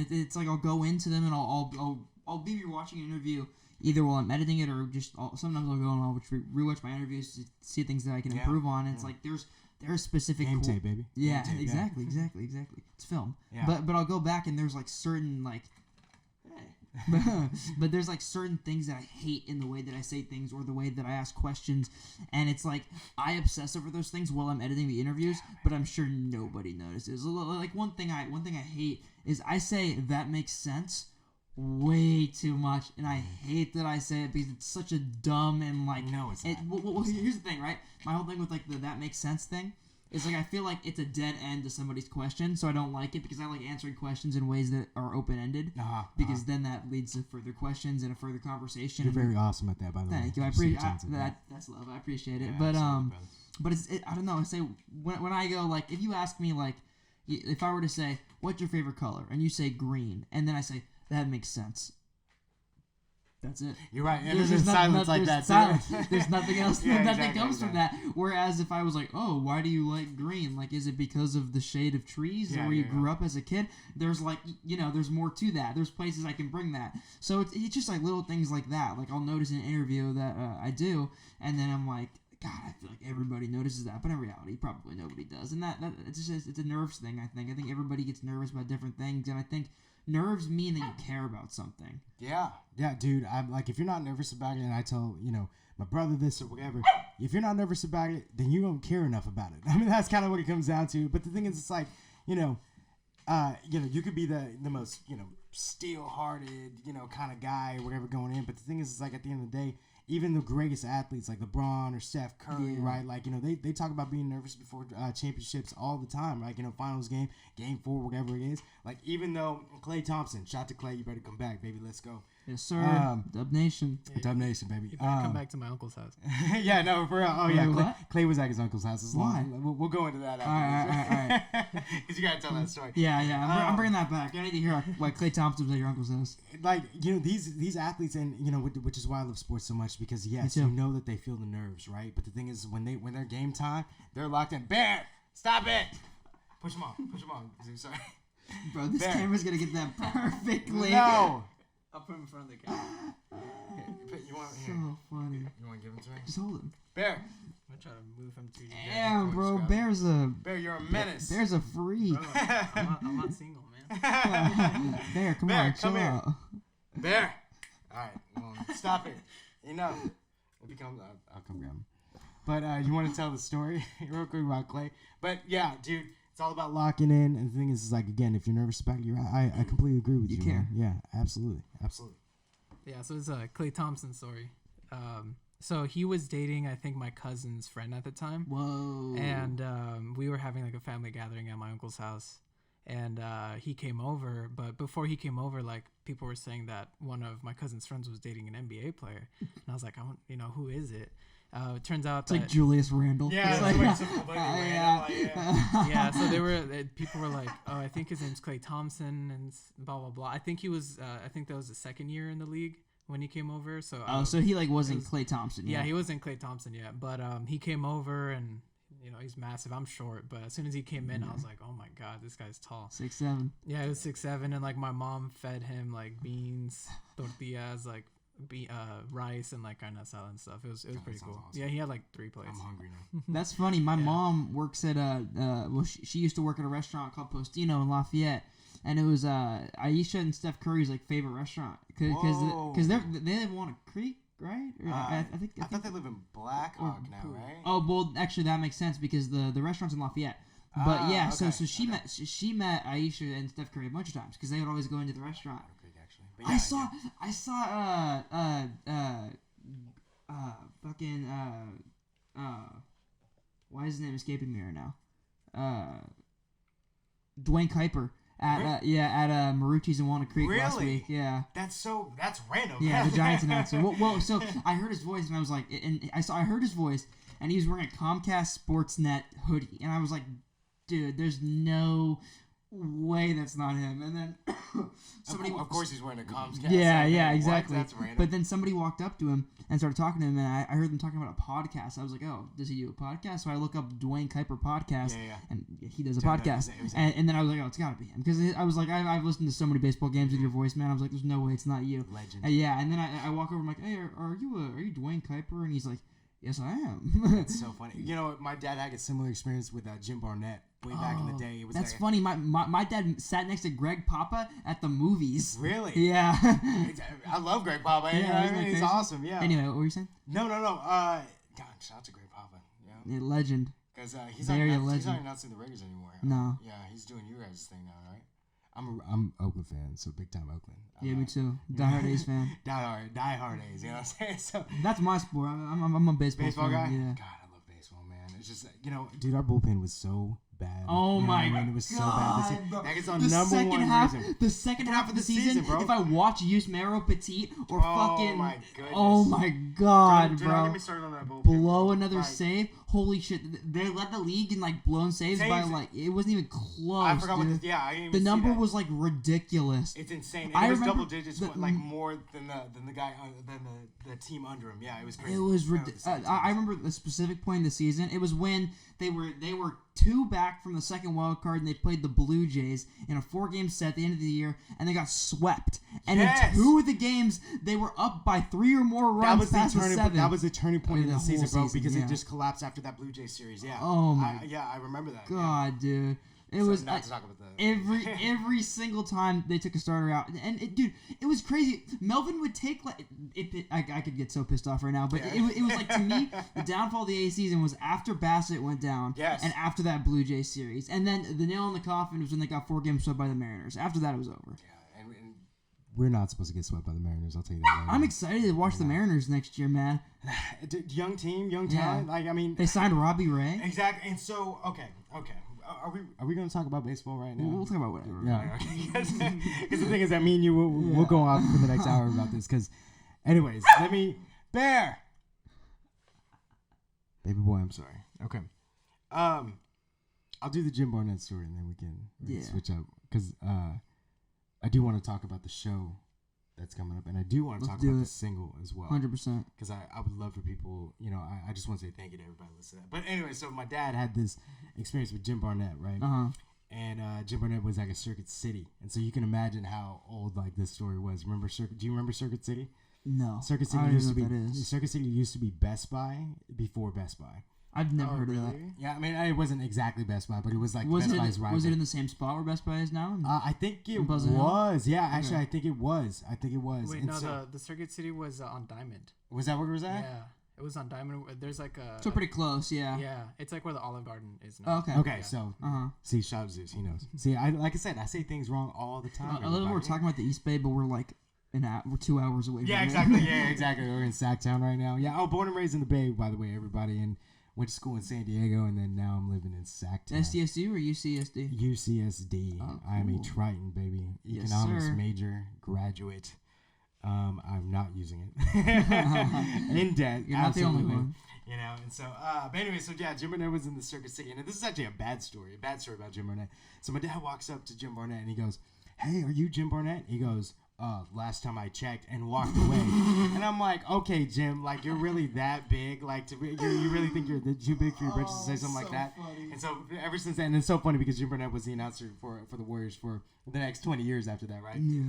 it's like I'll go into them and I'll be rewatching an interview either while I'm editing it or just sometimes I'll go and I'll rewatch my interviews to see things that I can improve on. And it's like there's specific game tape, baby. Yeah, Game tape, exactly. It's film. Yeah. But I'll go back and there's like certain like. but there's like certain things that I hate in the way that I say things or the way that I ask questions, and it's like I obsess over those things while I'm editing the interviews, but I'm sure nobody notices. Like one thing I hate is I say that makes sense way too much, and I hate that I say it because it's such a dumb and like no, it's not. Well, here's the thing, right? My whole thing with like the that makes sense thing. It's like I feel like it's a dead end to somebody's question, so I don't like it because I like answering questions in ways that are open-ended because then that leads to further questions and a further conversation. You're very awesome at that, by the way. Thank you. I appreciate that's love. I appreciate it. Yeah, but I don't know. I say when I go like if you ask me like if I were to say what's your favorite color and you say green and then I say that makes sense. That's it. You're right. And there's silence like that. Silence. There's nothing else. Nothing exactly, comes from that. Whereas if I was like, oh, why do you like green? Like, is it because of the shade of trees or where you grew up as a kid? There's like, there's more to that. There's places I can bring that. So it's just like little things like that. Like I'll notice in an interview that I do, and then I'm like, God, I feel like everybody notices that, but in reality, probably nobody does. And that it's just it's a nerves thing. I think everybody gets nervous about different things, and I think. Nerves mean that you care about something. Yeah, dude. I'm like, if you're not nervous about it, and I tell my brother this or whatever, if you're not nervous about it, then you don't care enough about it. I mean, that's kind of what it comes down to. But the thing is, it's like, you could be the most steel-hearted kind of guy or whatever going in. But the thing is, it's like at the end of the day, even the greatest athletes like LeBron or Steph Curry, right? Like, they talk about being nervous before championships all the time, like, finals game 4, whatever it is. Like, even though Klay Thompson, shout to Klay, you better come back, baby, let's go. Yes, sir. Dub Nation. Dub Nation, baby. You better come back to my uncle's house. Yeah, no, for real. Oh, yeah, Wait, Klay was at his uncle's house. Why? We'll go into that after. All right. Because you got to tell that story. Yeah, I'm bringing that back. I need to hear why Klay Thompson was at your uncle's house. Like, these athletes, and, which is why I love sports so much, because, yes, you know that they feel the nerves, right? But the thing is, when they're game time, they're locked in. Bear, stop it! Push them on. Sorry. Bro, this camera's going to get that perfectly. No! I'll put him in front of the camera. You want so funny. You want to give him to me? Just hold him. Bear. I'm going to try to move him to you. Damn, bro. Bear, you're a menace. Bear's a freak. Bro, I'm not single, man. Bear, come Bear, on. come chill here. out. Bear. All right. Well, stop it. Enough. I'll come grab him. But you want to tell the story real quick about Klay? But yeah, dude. It's all about locking in, and the thing is like, again, if you're nervous about it, I completely agree with you. You care. Man. Yeah, absolutely. Yeah, so it's a Klay Thompson story. So he was dating, I think, my cousin's friend at the time. Whoa. And we were having like a family gathering at my uncle's house, and he came over. But before he came over, like people were saying that one of my cousin's friends was dating an NBA player, and I was like, who is it? It turns out it's like Julius Randle. Yeah, yeah. So people were like, oh, I think his name's Klay Thompson and blah blah blah. I think he was. I think that was the second year in the league when he came over. So so he like wasn't Klay Thompson yet. Yeah, he wasn't Klay Thompson yet, but he came over and he's massive. I'm short, but as soon as he came in, I was like, oh my god, this guy's tall. 6'7". Yeah, he was 6'7", and like my mom fed him like beans, tortillas, like rice and like kind of salad and stuff. It was pretty cool. Awesome. Yeah, he had like 3 plates. I'm hungry now. That's funny. My mom works at she used to work at a restaurant called Postino in Lafayette, and it was Aisha and Steph Curry's like favorite restaurant because they live on a creek, right? I thought they live in Black Hawk now, right? Oh well, actually that makes sense because the restaurant's in Lafayette. But yeah, okay. so she met Aisha and Steph Curry a bunch of times because they would always go into the restaurant. Yeah, I saw why is his name escaping me right now? Dwayne Kuiper at Marucci's in Walnut Creek last week. Yeah. That's random. Yeah, the Giants announcer. Well, so I heard his voice and I was like, I heard his voice and he was wearing a Comcast Sportsnet hoodie and I was like, dude, there's no way that's not him. And then somebody, of course, he's wearing a Comcast. yeah, exactly. That's random. But then somebody walked up to him and started talking to him, and I heard them talking about a podcast. I was like, oh, does he do a podcast? So I look up Dwayne Kuiper podcast, and he does a podcast. And then I was like, oh, it's gotta be him, because I was like, I've listened to so many baseball games with your voice, man. I was like, there's no way it's not you. Legend. Yeah, and then I walk over, I'm like, hey, are you Dwayne Kuiper? And he's like, yes, I am. It's so funny. You know, my dad had a similar experience with Jim Barnett way back in the day. It was that's like, funny. My dad sat next to Greg Papa at the movies. Really? Yeah. I love Greg Papa. Yeah, You know what I isn't mean? that He's crazy? awesome. Yeah. Anyway, what were you saying? No. God, shout out to Greg Papa. Yeah. Yeah, legend. Because he's Very not legend. announcing the Raiders anymore. No. Yeah, he's doing you guys' thing now, right? I'm Oakland fan, so big time Oakland. Yeah, me too. Die Hard A's fan. Die hard A's. You know what I'm saying? So That's my sport. I'm a baseball baseball guy. fan. Yeah. God, I love baseball, man. It's just dude, our bullpen was so bad. Oh You know my what I mean? It was so God, bad. This, bro. that is on The number second one half, reason. the second half of the season, bro. if I watch Yusmeiro Petit or Oh fucking, my goodness. oh my God, Do not bro, get me started on that bullpen. blow another Like, save. Holy shit, they led the league in like blown saves by Saves. like it wasn't even close. I forgot dude. what. I didn't even The see number that. was like ridiculous. It's insane. And I it was remember double digits, like more than the guy than the team under him. Yeah, it was crazy. It was ridiculous. I remember the specific point in the season. It was when they were 2 back from the second wild card, and they played the Blue Jays in a 4-game set at the end of the year, and they got swept. And Yes! in 2 of the games, they were up by 3 or more runs past the 7. That was the turning point Yeah, of the the season, whole bro, season, because yeah. it just collapsed after that Blue Jays series. Yeah. Oh my I remember that. God, dude. It Yeah. was So not to talk about the every single time they took a starter out, and dude, it was crazy. Melvin would take like I could get so pissed off right now, but Yeah. it was like, to me, the downfall of the A season was after Bassett went down, Yes. and after that Blue Jays series, and then the nail in the coffin was when they got 4 games swept by the Mariners. After that, it was over. Yeah, and we're not supposed to get swept by the Mariners. I'll tell you that. Right I'm now. excited to watch the Mariners next year, man. Young team, young Yeah. talent. Like I mean, They signed Robbie Ray. exactly. And so okay. Are we going to talk about baseball right now? We'll talk about whatever. Yeah, because the thing is that me and you we'll go off for the next hour about this. Because, anyways, let me Bear, baby boy, I'm sorry. Okay, I'll do the Jim Barnett story and then we can switch up because I do want to talk about the show that's coming up, and I do want to talk about the single as well. 100%. Because I would love for people, I just want to say thank you to everybody listening. But anyway, so my dad had this experience with Jim Barnett, right? And Jim Barnett was like a Circuit City, and so you can imagine how old like this story was. Remember Do you remember Circuit City? No. Circuit City Circuit City used to be Best Buy before Best Buy. I've never heard of that. Yeah, I mean, it wasn't exactly Best Buy, but it was like Was Best Buy's rival. it in the same spot where Best Buy is now? I think it Buzzard Hill? was. Yeah, actually, I think it was. Wait, And no, so, the Circuit City was on Diamond. was that where it was at? Yeah, it was on Diamond. There's like a. So pretty close, yeah. Yeah, it's like where the Olive Garden is now. Oh, okay. Okay, Yeah. so Uh-huh. see, shout out Zeus, he knows. See, like I said, I say things wrong all the time. A little, we're everybody. talking about the East Bay, but we're like we're 2 hours away. Yeah, from exactly. It. Yeah, exactly. We're in Sacktown right now. Yeah. Oh, born and raised in the Bay, by the way, everybody, and went to school in San Diego, and then now I'm living in Sacktown. SDSU or UCSD? UCSD. Oh, I am a cool. Triton, baby. Yes, Economics sir. major, graduate. I'm not using it. In debt. You're not the only absolutely. one. And so, but anyway, so yeah, Jim Barnett was in the Circuit City, and this is actually a bad story about Jim Barnett. So my dad walks up to Jim Barnett, and he goes, "Hey, are you Jim Barnett?" He goes, last time I checked, and walked away. And I'm like, okay, Jim, like, you're really that big? Like, you really think you're too big for your britches to say something like that? Funny. And so ever since then, and it's so funny because Jim Barnett was the announcer for the Warriors for the next 20 years after that, right? Yeah.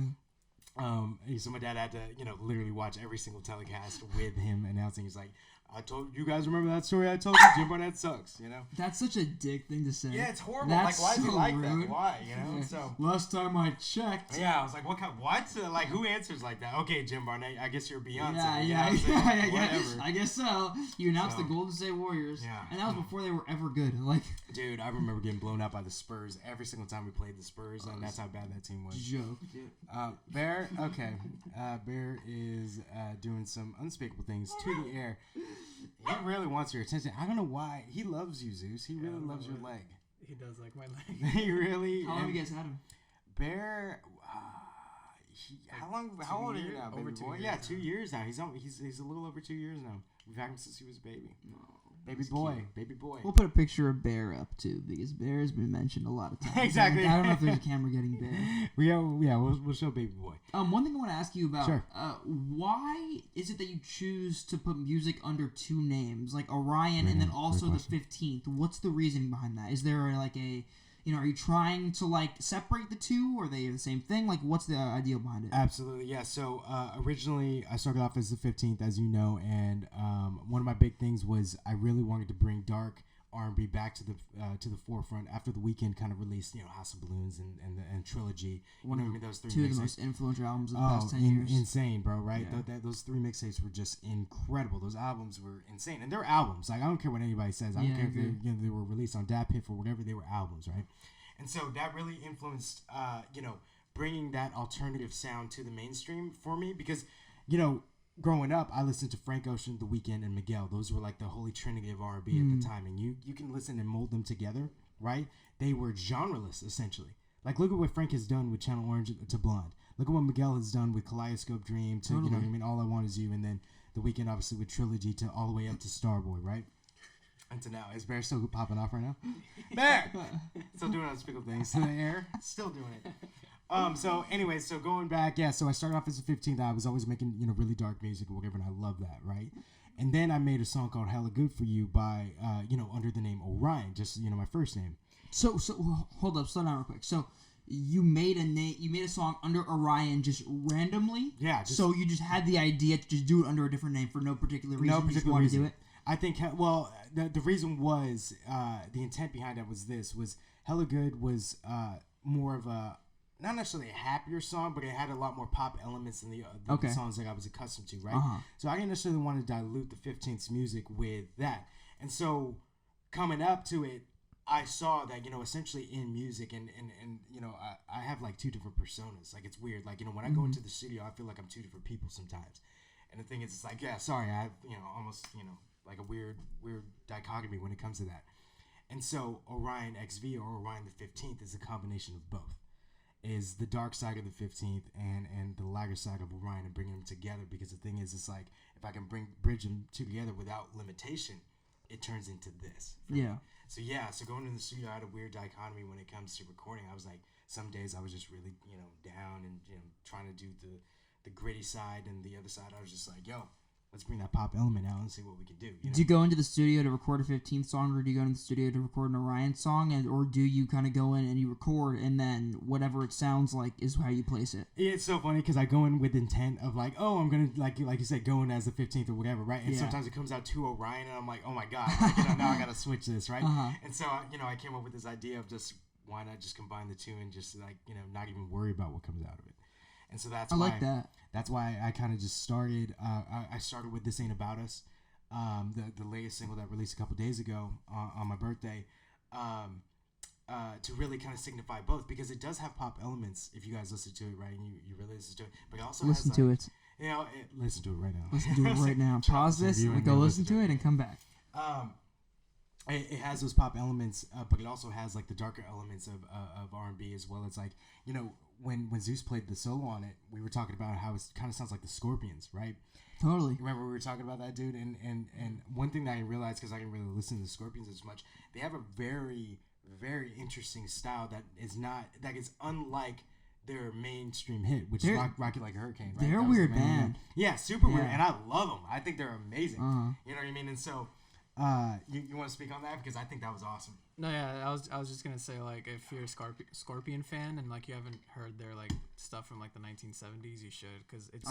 So my dad had to, literally watch every single telecast with him announcing. He's like, I told you guys remember that story I told you? Jim Barnett sucks, That's such a dick thing to say. Yeah, it's horrible. That's like, why is he so like rude. that? Why? Yeah. So. Last time I checked. Yeah, I was like, what? Like, who answers like that? Okay, Jim Barnett, I guess you're Beyonce. Yeah, Whatever. I guess so. You announced the Golden State Warriors. Yeah. And that was before they were ever good. Like, Dude, I remember getting blown out by the Spurs every single time we played the Spurs, and that's how bad that team was. joke. Dude. Bear, okay. Bear is doing some unspeakable things to the air. He really wants your attention. I don't know why. He loves you, Zeus. He really loves your leg. He does like my leg. He really. How long have you guys had him? Bear. How long? How old are you now, baby Over 2 boy? years Yeah, now. 2 years now. He's a little over 2 years now. We've had him since he was a baby. Baby boy. We'll put a picture of Bear up too, because Bear has been mentioned a lot of times. Exactly. Like, I don't know if there's a camera getting Bear. We'll show Baby Boy. One thing I want to ask you about. Sure. Why is it that you choose to put music under two names, like Orion Great and then name. also Great the 15th? What's the reasoning behind that? Is there like a, are you trying to like separate the two, or are they the same thing? Like, what's the idea behind it? Absolutely, yeah. So originally, I started off as the 15th, as you know, and one of my big things was I really wanted to bring dark R&B back to the forefront after The Weeknd kind of released, House of Balloons and Trilogy. Those three Two of mixtapes. the most influential albums of the past 10 years. Insane, bro, right? Yeah. Those three mixtapes were just incredible. Those albums were insane. And they're albums. Like, I don't care what anybody says. I don't care if they were released on DatPiff or whatever. They were albums, right? And so that really influenced, bringing that alternative sound to the mainstream for me because, growing up, I listened to Frank Ocean, The Weeknd, and Miguel. Those were like the holy trinity of R&B at the time. And you can listen and mold them together, right? They were genreless, essentially. Like, look at what Frank has done with Channel Orange to Blonde. Look at what Miguel has done with Kaleidoscope Dream to, All I Want Is You. And then The Weeknd, obviously, with Trilogy to all the way up to Starboy, right? Until now. Is Bear still popping off right now? Bear! Still doing unspeakable things in the air. Still doing it. So going back, so I started off as a 15th. I was always making, really dark music or whatever, and I love that, right? And then I made a song called Hella Good For You by, under the name Orion, just, my first name. So hold up, slow down real quick. So you made a song under Orion just randomly? Yeah. So you just had the idea to just do it under a different name for no particular reason? No particular you just wanted reason. to do it? I think, the reason was, the intent behind that was Hella Good was more of a, not necessarily a happier song, but it had a lot more pop elements than the songs that I was accustomed to, right? Uh-huh. So I didn't necessarily want to dilute the 15th's music with that. And so coming up to it, I saw that, essentially in music and I have like two different personas. Like, it's weird. Like, when I go into the studio, I feel like I'm two different people sometimes. And the thing is, it's like, I have, almost, like a weird dichotomy when it comes to that. And so Orion XV or Orion the 15th is a combination of both. Is the dark side of the 15th and the lighter side of Orion and bringing them together, because the thing is, it's like, if I can bridge them together without limitation, it turns into this. Yeah. So going in the studio, I had a weird dichotomy when it comes to recording. I was like, some days I was just really, down and, trying to do the gritty side, and the other side I was just like, yo, let's bring that pop element out and see what we can do. Do you go into the studio to record a 15th song, or do you go into the studio to record an Orion song, or do you kind of go in and you record, and then whatever it sounds like is how you place it? It's so funny because I go in with intent of like, oh, I'm gonna like you said, go in as the 15th or whatever, right? And sometimes it comes out to Orion, and I'm like, oh my god, like, now I gotta switch this, right? Uh-huh. And so I came up with this idea of just why not just combine the two and just like not even worry about what comes out of it. And so that's why like that. That's why I kind of just started. I started with This Ain't About Us, the latest single that released a couple days ago on my birthday, to really kind of signify both, because it does have pop elements if you guys listen to it, right? And you really listen to it, but it also listen has, to like, it. Listen to it right now. Listen to it right now. Pause this and go listen to it and come back. It has those pop elements, but it also has like the darker elements of R&B as well. It's like, when Zeus played the solo on it, we were talking about how it kind of sounds like the Scorpions, right? Totally. Remember we were talking about that, dude? And one thing that I realized, because I didn't really listen to the Scorpions as much, they have a very, very interesting style that is unlike their mainstream hit, which is Rock It Like a Hurricane, right? They're a weird band. Yeah, super weird, and I love them. I think they're amazing. Uh-huh. You know what I mean? And so, you want to speak on that, because I think that was awesome. No, yeah, I was just gonna say, like, if you're a Scorpion fan and like you haven't heard their like stuff from like the 1970s, you should, because it's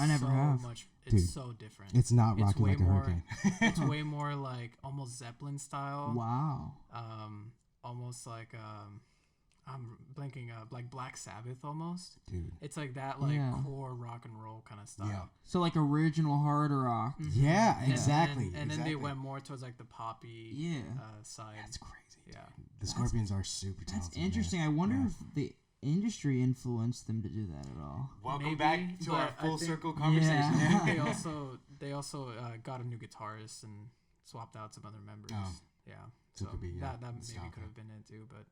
Dude, so different. It's not Rock It Like a Hurricane. It's way more like almost Zeppelin style. Wow. Almost like I'm blanking up, like Black Sabbath almost. Dude. It's like that, core rock and roll kind of style. Yeah. So like original hard rock. Mm-hmm. Yeah, exactly. And then they went more towards like the poppy side. That's crazy. Yeah. The Scorpions are super talented. That's interesting. Man. I wonder if the industry influenced them to do that at all. Welcome Maybe, back to our but full I think- circle conversation. Yeah. I think they also got a new guitarist and swapped out some other members. Yeah. So it could be, that maybe nostalgia. could have been it too, but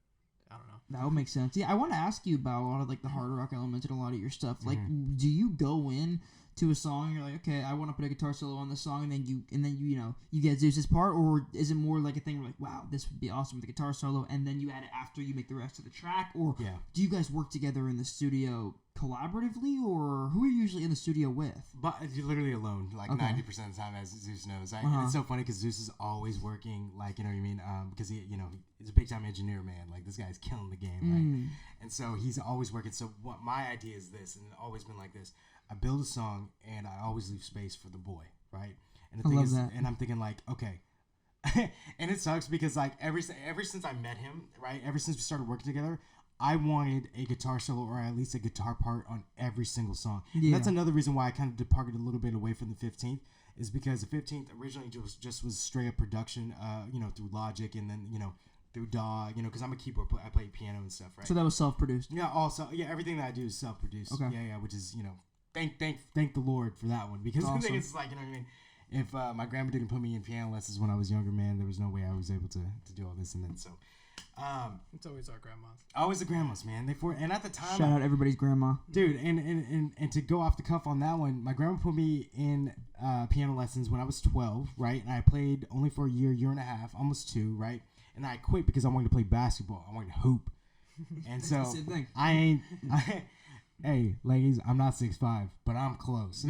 I don't know. That would make sense. Yeah, I want to ask you about a lot of like the hard rock elements in a lot of your stuff. Like, do you go in to a song, you're like, okay, I want to put a guitar solo on this song, and then you get Zeus's part, or is it more like a thing where like, wow, this would be awesome with the guitar solo, and then you add it after you make the rest of the track, or do you guys work together in the studio collaboratively, or who are you usually in the studio with? But you're literally alone, like 90% of the time, as Zeus knows. And it's so funny because Zeus is always working, like, you know what I mean? Because he's a big time engineer, man. Like, this guy's killing the game, right? And so he's always working. So what my idea is this, and it's always been like this: I build a song, and I always leave space for the boy, right? And the thing is, and I'm thinking like, okay. And it sucks because like ever since I met him, right? Ever since we started working together, I wanted a guitar solo or at least a guitar part on every single song. Yeah. And that's another reason why I kind of departed a little bit away from the 15th, is because the 15th originally just was straight up production, through Logic and then, through DAW, because I'm a keyboard player. I play piano and stuff, right? So that was self-produced? Yeah, everything that I do is self-produced. Okay. Yeah, which is, thank the Lord for that one. Because the thing is, like, you know what I mean? If my grandma didn't put me in piano lessons when I was younger, man, there was no way I was able to do all this and then so. It's always our grandmas. Always the grandmas, man. And at the time, shout out everybody's grandma, dude. And to go off the cuff on that one, my grandma put me in piano lessons when I was 12, right? And I played only for a year and a half, almost 2, right? And I quit because I wanted to play basketball. I wanted to hoop, and so hey, ladies, I'm not 6'5", but I'm close.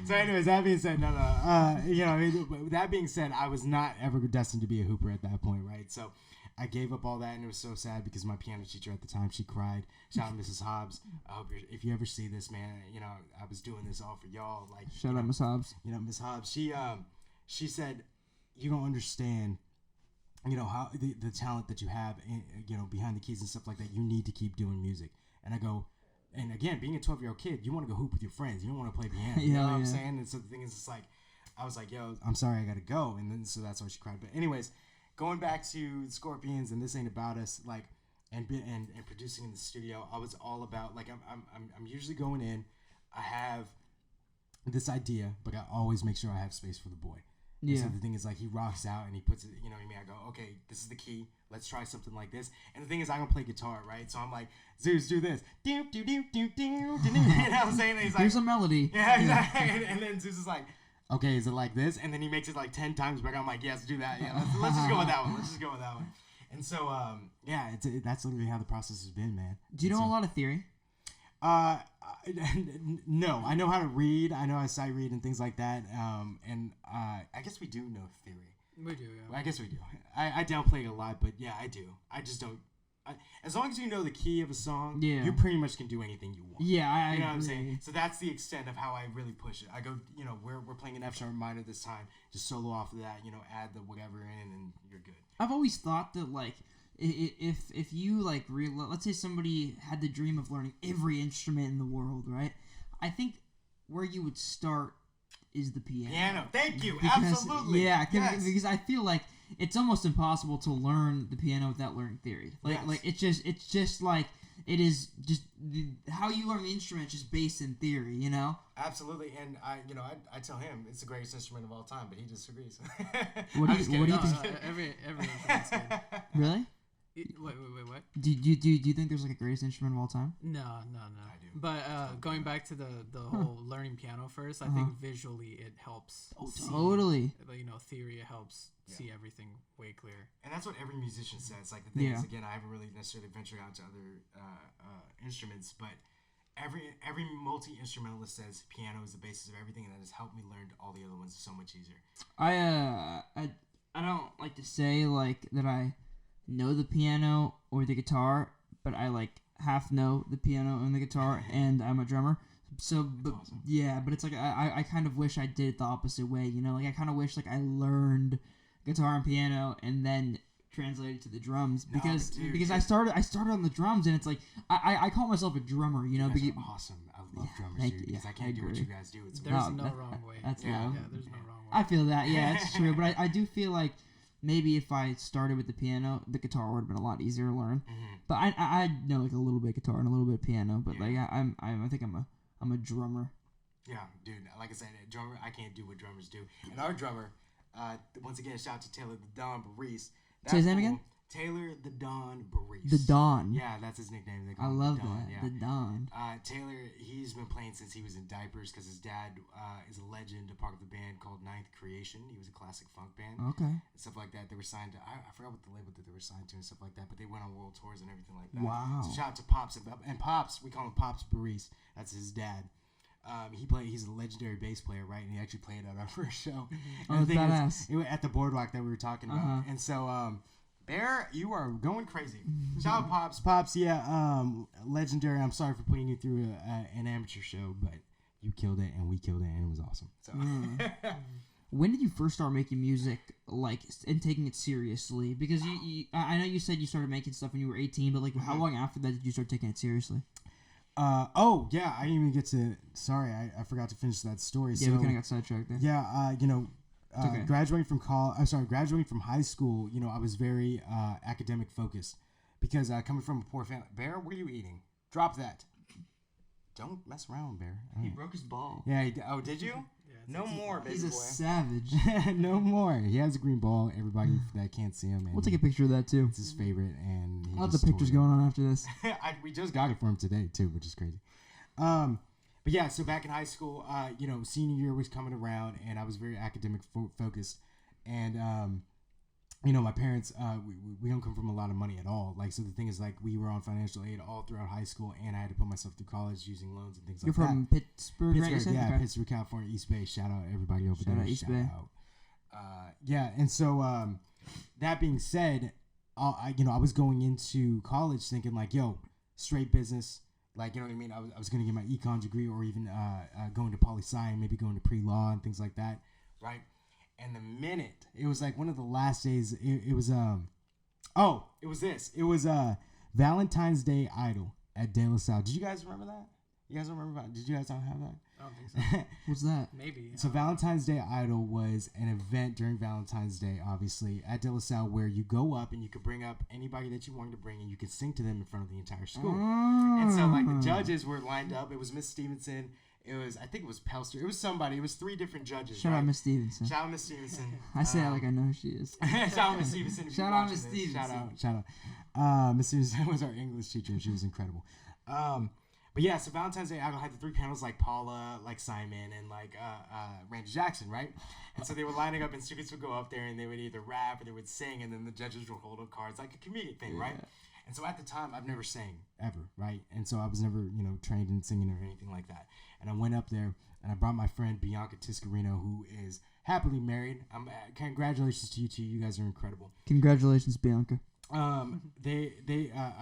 So anyways, that being said, that being said, I was not ever destined to be a hooper at that point, right? So I gave up all that, and it was so sad because my piano teacher at the time, she cried. Shout out Mrs. Hobbs. I hope if you ever see this, man, I was doing this all for y'all. Like, shout out Miss Hobbs. Miss Hobbs. She said, you don't understand. How the talent that you have, behind the keys and stuff like that. You need to keep doing music. And I go, and again, being a 12-year-old kid, you want to go hoop with your friends. You don't want to play piano. You know what I'm saying? And so the thing is, it's like, I was like, yo, I'm sorry, I gotta go. And then so that's why she cried. But anyways, going back to Scorpions and This Ain't About Us, like, and producing in the studio, I was all about, like, I'm usually going in, I have this idea, but I always make sure I have space for the boy. Yeah. So the thing is, like, he rocks out and he puts it, you know what I mean? I go, okay, this is the key. Let's try something like this. And the thing is, I don't play guitar, right? So I'm like, Zeus, do this. You know what I'm saying? And he's like, here's a melody. Yeah, exactly. And then Zeus is like, okay, is it like this? And then he makes it like 10 times back. I'm like, yes, do that. Yeah, let's just go with that one. And so, that's literally how the process has been, man. Do you know a lot of theory? No, I know how to read. I know how to sight read and things like that. And I guess we do know theory. We do, yeah. I guess we do. I downplay it a lot, but yeah, I do. I just don't. As long as you know the key of a song, you pretty much can do anything you want. Yeah, I you know agree. What I'm saying? So that's the extent of how I really push it. I go, we're playing an F sharp minor this time. Just solo off of that, add the whatever in, and you're good. I've always thought that, like, if you, like, let's say somebody had the dream of learning every instrument in the world, right? I think where you would start is the piano. Thank you. Because, absolutely. Yeah, because I feel like it's almost impossible to learn the piano without learning theory. Like it's just like it is just how you learn the instrument is just based in theory, Absolutely, and I tell him it's the greatest instrument of all time, but he disagrees. What do you think? Every instrument's good. Really? Wait, what? Do you think there's like a greatest instrument of all time? No. I do. But going back to the whole learning piano first, I think visually it helps. Oh, totally. Theory, it helps see everything way clearer. And that's what every musician says. Like, the thing is, again, I haven't really necessarily ventured out to other instruments, but every multi-instrumentalist says piano is the basis of everything, and that has helped me learn all the other ones so much easier. I don't like to say like that I know the piano or the guitar, but I like half know the piano and the guitar, and I'm a drummer. So, but awesome. Yeah, but it's like I kind of wish I did it the opposite way. Like I kind of wish like I learned guitar and piano and then translated to the drums because I started on the drums, and it's like I call myself a drummer. You guys are awesome. I love drummers, dude. Because I can't do what you guys do. There's no wrong way. That's there's no wrong way. I feel that. Yeah, it's true. But I do feel like maybe if I started with the piano, the guitar would have been a lot easier to learn. Mm-hmm. But I know like a little bit of guitar and a little bit of piano. But like I think I'm a drummer. Yeah, dude. Like I said, a drummer, I can't do what drummers do. And our drummer, once again, shout out to Taylor the Don Baris. Say his name again? Taylor the Don Baris. The Don. Yeah, that's his nickname. They call I him love the Don, that. yeah. The Don. Taylor, he's been playing since he was in diapers because his dad is a legend, a part of the band called Ninth Creation. He was a classic funk band. Okay. And stuff like that. They were signed to, I forgot what the label that they were signed to and stuff like that, but they went on world tours and everything like that. Wow. So shout out to Pops. And Pops, we call him Pops Baris. That's his dad. He's a legendary bass player, right? And he actually played at our first show. Oh, that's badass. It was at the boardwalk that we were talking about. And so, Bear, you are going crazy. Shout out Pops. Pops, yeah, legendary. I'm sorry for putting you through an amateur show, but you killed it and we killed it and it was awesome. So. When did you first start making music, like, and taking it seriously? Because I know you said you started making stuff when you were 18, but like, how long after that did you start taking it seriously? I didn't even get to. Sorry, I forgot to finish that story. Yeah, so, we kind of got sidetracked there. Yeah, okay. graduating from high school, I was very academic focused because coming from a poor family. Bear, what are you eating? Drop that. Don't mess around, Bear. He broke his ball. Yeah. Did you? No more, baby He's a boy. savage. No more. He has a green ball. Everybody that can't see him. We'll take a picture of that too. It's his favorite, and I'll have the pictures going on after this. We just got it for him today too, which is crazy. But yeah, so back in high school, senior year was coming around, and I was very academic focused, and my parents, we don't come from a lot of money at all. Like, so the thing is, like, we were on financial aid all throughout high school, and I had to put myself through college using loans and things You're like that. from Pittsburgh, right? Pittsburgh, yeah, Okay. Pittsburgh, California, East Bay. Shout out everybody over Shout there. out East Bay. Yeah, and so that being said, I was going into college thinking like, yo, straight business. Like, you know what I mean? I was going to get my econ degree or even going to poli-sci, maybe going to pre-law and things like that, right? And the minute, it was like one of the last days, it was Valentine's Day Idol at De La Salle. Did you guys remember that? You guys don't remember that? Did you guys not have that? I don't think so. What's that? Maybe. So Valentine's Day Idol was an event during Valentine's Day, obviously, at De La Salle, where you go up and you could bring up anybody that you wanted to bring and you could sing to them in front of the entire school. And so, like, the judges were lined up. It was Miss Stevenson. I think it was Pelster. It was somebody. It was 3 different judges. Shout out Miss Stevenson. Shout out Miss Stevenson. I say that like I know who she is. Shout out Miss Stevenson. if Shout you're out watching Miss this. Stevenson. Shout out. Miss Stevenson was our English teacher, and she was incredible. But yeah, so Valentine's Day Idol had the 3 panels like Paula, like Simon, and like Randy Jackson, right? And so they were lining up, and students would go up there, and they would either rap or they would sing, and then the judges would hold up cards, like a comedic thing, right? And so at the time, I've never sang ever, right? And so I was never, trained in singing or anything like that. And I went up there, and I brought my friend Bianca Tiscarino, who is happily married. Congratulations to you two. You guys are incredible. Congratulations, Bianca. I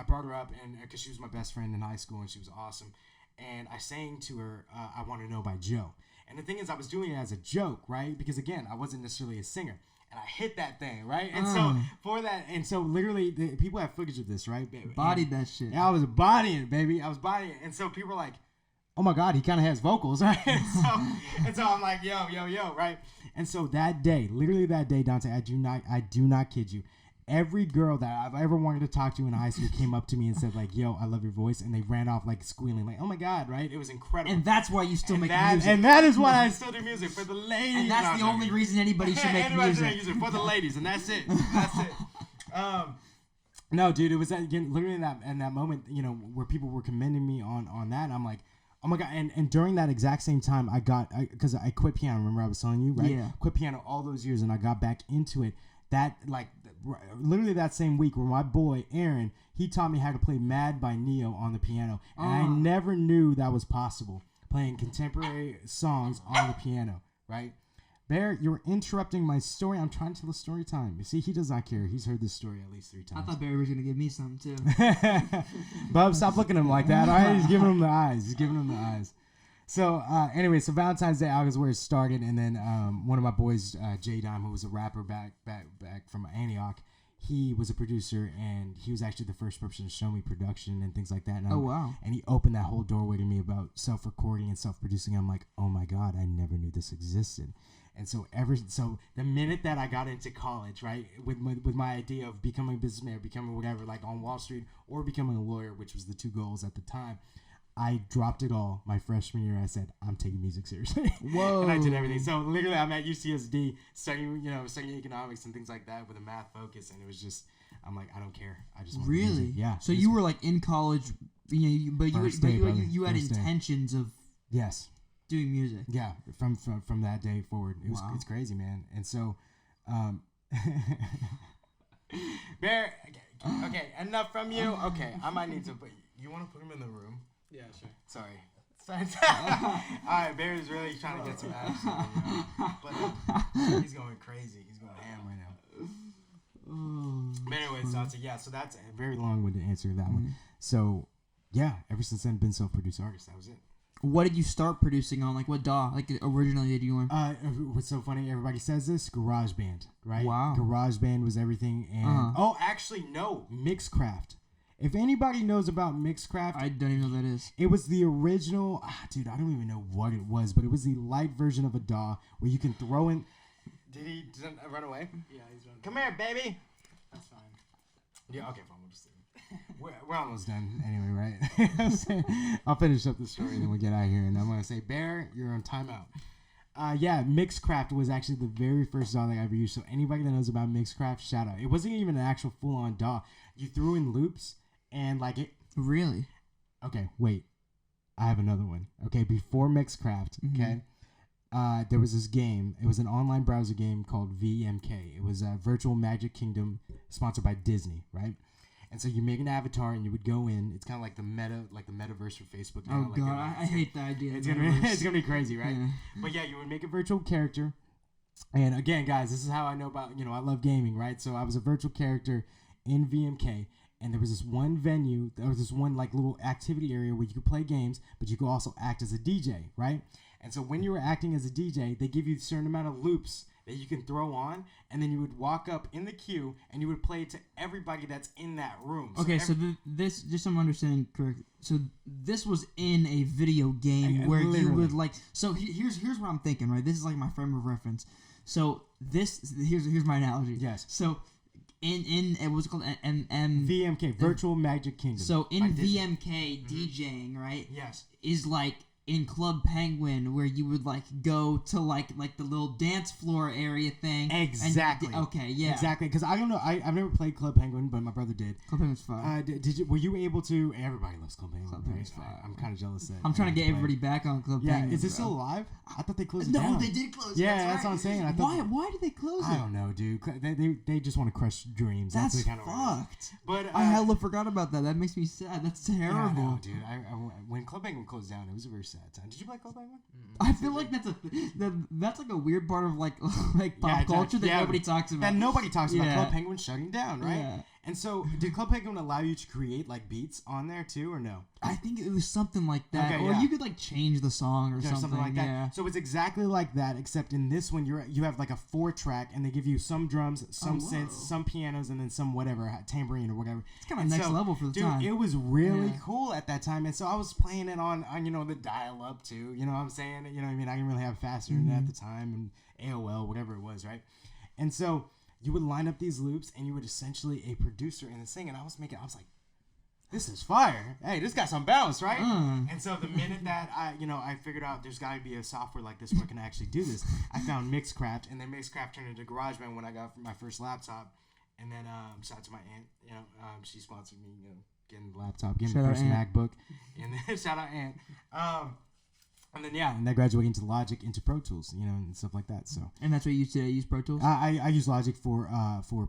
brought her up, and because she was my best friend in high school, and she was awesome. And I sang to her, "I Want to Know" by Joe. And the thing is, I was doing it as a joke, right? Because again, I wasn't necessarily a singer. And I hit that thing, right? And so for that, and so literally, people have footage of this, right? Bodied that shit. Yeah, I was bodying it, baby. I was bodying it. And so people were like, oh my God, he kind of has vocals, right? and so I'm like, yo, right? And so that day, literally that day, Dante, I do not kid you. Every girl that I've ever wanted to talk to in high school came up to me and said like, yo, I love your voice. And they ran off like squealing, like, oh my God, right? It was incredible. And that's why you still make music. And that is why I still do music, for the ladies. And that's the only reason anybody should make music. For the ladies, and that's it. That's it. No, dude, it was literally in that moment, where people were commending me on that. And I'm like, oh my God. And during that exact same time, because I quit piano. Remember I was telling you, right? Yeah. Quit piano all those years, and I got back into it. That, like, literally that same week, where my boy Aaron, he taught me how to play Mad by Neo on the piano, and I never knew that was possible, playing contemporary songs on the piano, right? Bear, you're interrupting my story. I'm trying to tell a story time. You see, he does not care. He's heard this story at least 3 times. I thought Barry was gonna give me something too. Bub, stop looking at him like that. All right, he's giving him the eyes. So anyway, so Valentine's Day August where it started, and then one of my boys, J Dime, who was a rapper back from Antioch, he was a producer, and he was actually the first person to show me production and things like that. And wow! And he opened that whole doorway to me about self-recording and self-producing. I'm like, oh my God, I never knew this existed. And so the minute that I got into college, right, with my idea of becoming a businessman, or becoming whatever, like on Wall Street, or becoming a lawyer, which was the 2 goals at the time, I dropped it all my freshman year. I said, I'm taking music seriously. Whoa. And I did everything. So literally I'm at UCSD studying economics and things like that with a math focus. And it was just, I'm like, I don't care. I just want to do Really? music. Yeah. So you were like in college, but First day, brother. you had First day. intentions of Yes. doing music. Yeah. From that day forward, Wow. it's crazy, man. And so, Bear. Okay. Enough from you. Okay. I might need to put. You want to put him in the room? Yeah, sure. Sorry. All right, Bear is really trying to get some action, but he's going crazy. He's going ham right now. But anyways, so that's a very long-winded answer to that one. So, yeah, ever since then, been self-produced artist. That was it. What did you start producing on? Like what DAW? Like originally did you learn? What's so funny? Everybody says this. GarageBand, right? Wow. GarageBand was everything, and actually, no, Mixcraft. If anybody knows about Mixcraft, I don't even know what that is. it was the original. Dude, I don't even know what it was, but it was the light version of a DAW where you can throw in. Did he run away? Yeah, he's running. Come here, baby. That's fine. Yeah, okay, fine. We'll just we're almost done anyway, right? I'll finish up the story and then we'll get out of here. And I'm going to say, Bear, you're on timeout. Yeah, Mixcraft was actually the very first DAW that I ever used. So anybody that knows about Mixcraft, shout out. It wasn't even an actual full-on DAW. You threw in loops and like it. Really? Okay, wait. I have another one. Okay, before Mixcraft, okay, there was this game. It was an online browser game called VMK. It was Virtual Magic Kingdom, sponsored by Disney, right? And so you make an avatar and you would go in. It's kind of like the metaverse for Facebook now. Oh like god, I hate the idea. It's gonna be crazy, right? Yeah. But yeah, you would make a virtual character. And again, guys, this is how I know about, I love gaming, right? So I was a virtual character in VMK. And there was this one venue, there was this one like little activity area where you could play games, but you could also act as a DJ, right? And so when you were acting as a DJ, they give you a certain amount of loops that you can throw on, and then you would walk up in the queue and you would play it to everybody that's in that room. Okay, so this, just so I'm understanding correct. So this was in a video game where you would like. So here's what I'm thinking, right? This is like my frame of reference. So here's my analogy. Yes. So. In what's it called? VMK, Virtual Magic Kingdom. So in VMK, DJing, right? Yes. Is like in Club Penguin where you would like go to like the little dance floor area thing. Exactly. Okay, yeah. Exactly, because I don't know. I've never played Club Penguin, but my brother did. Club Penguin's fun. Did you? Were you able to? Everybody loves Club Penguin. Club Penguin's fun. I'm kind of jealous that I'm trying to get everybody back on Club Penguin. Yeah, is it still alive? I thought they closed it No, down. they did close. Yeah, that's what I'm saying. I thought Why did they close it? I don't know, dude. They just want to crush dreams. That's kind of fucked. But I hella forgot about that. That makes me sad. That's terrible. Yeah, no, dude. When Club Penguin closed down, it was a very sad time. Did you play Club Penguin? I feel like that's like a weird part of like pop culture that nobody talks about. That nobody talks about. Yeah. Club Penguin shutting down, right? Yeah. And so, did Club Penguin allow you to create like beats on there too, or no? I think it was something like that, Okay, or yeah. you could like change the song or something like that. Yeah. So it's exactly like that, except in this one you have like a 4-track, and they give you some drums, some synths, some pianos, and then some whatever tambourine or whatever. It's kind of next level for the time. Dude, it was really cool at that time, and so I was playing it on the dial-up too. You know what I'm saying? You know what I mean? I didn't really have faster internet at the time, and AOL, whatever it was, right? And so you would line up these loops, and you would essentially a producer in this thing, and I was like, this is fire. Hey, this got some bounce, right? And so the minute that I figured out there's got to be a software like this where I can actually do this, I found Mixcraft, and then Mixcraft turned into GarageBand when I got my first laptop. And then shout out to my aunt, she sponsored me, getting the laptop, getting the first MacBook, and then shout out aunt. And then I graduated into Logic, into Pro Tools, and stuff like that. So. And that's what you use today. You use Pro Tools. I use Logic for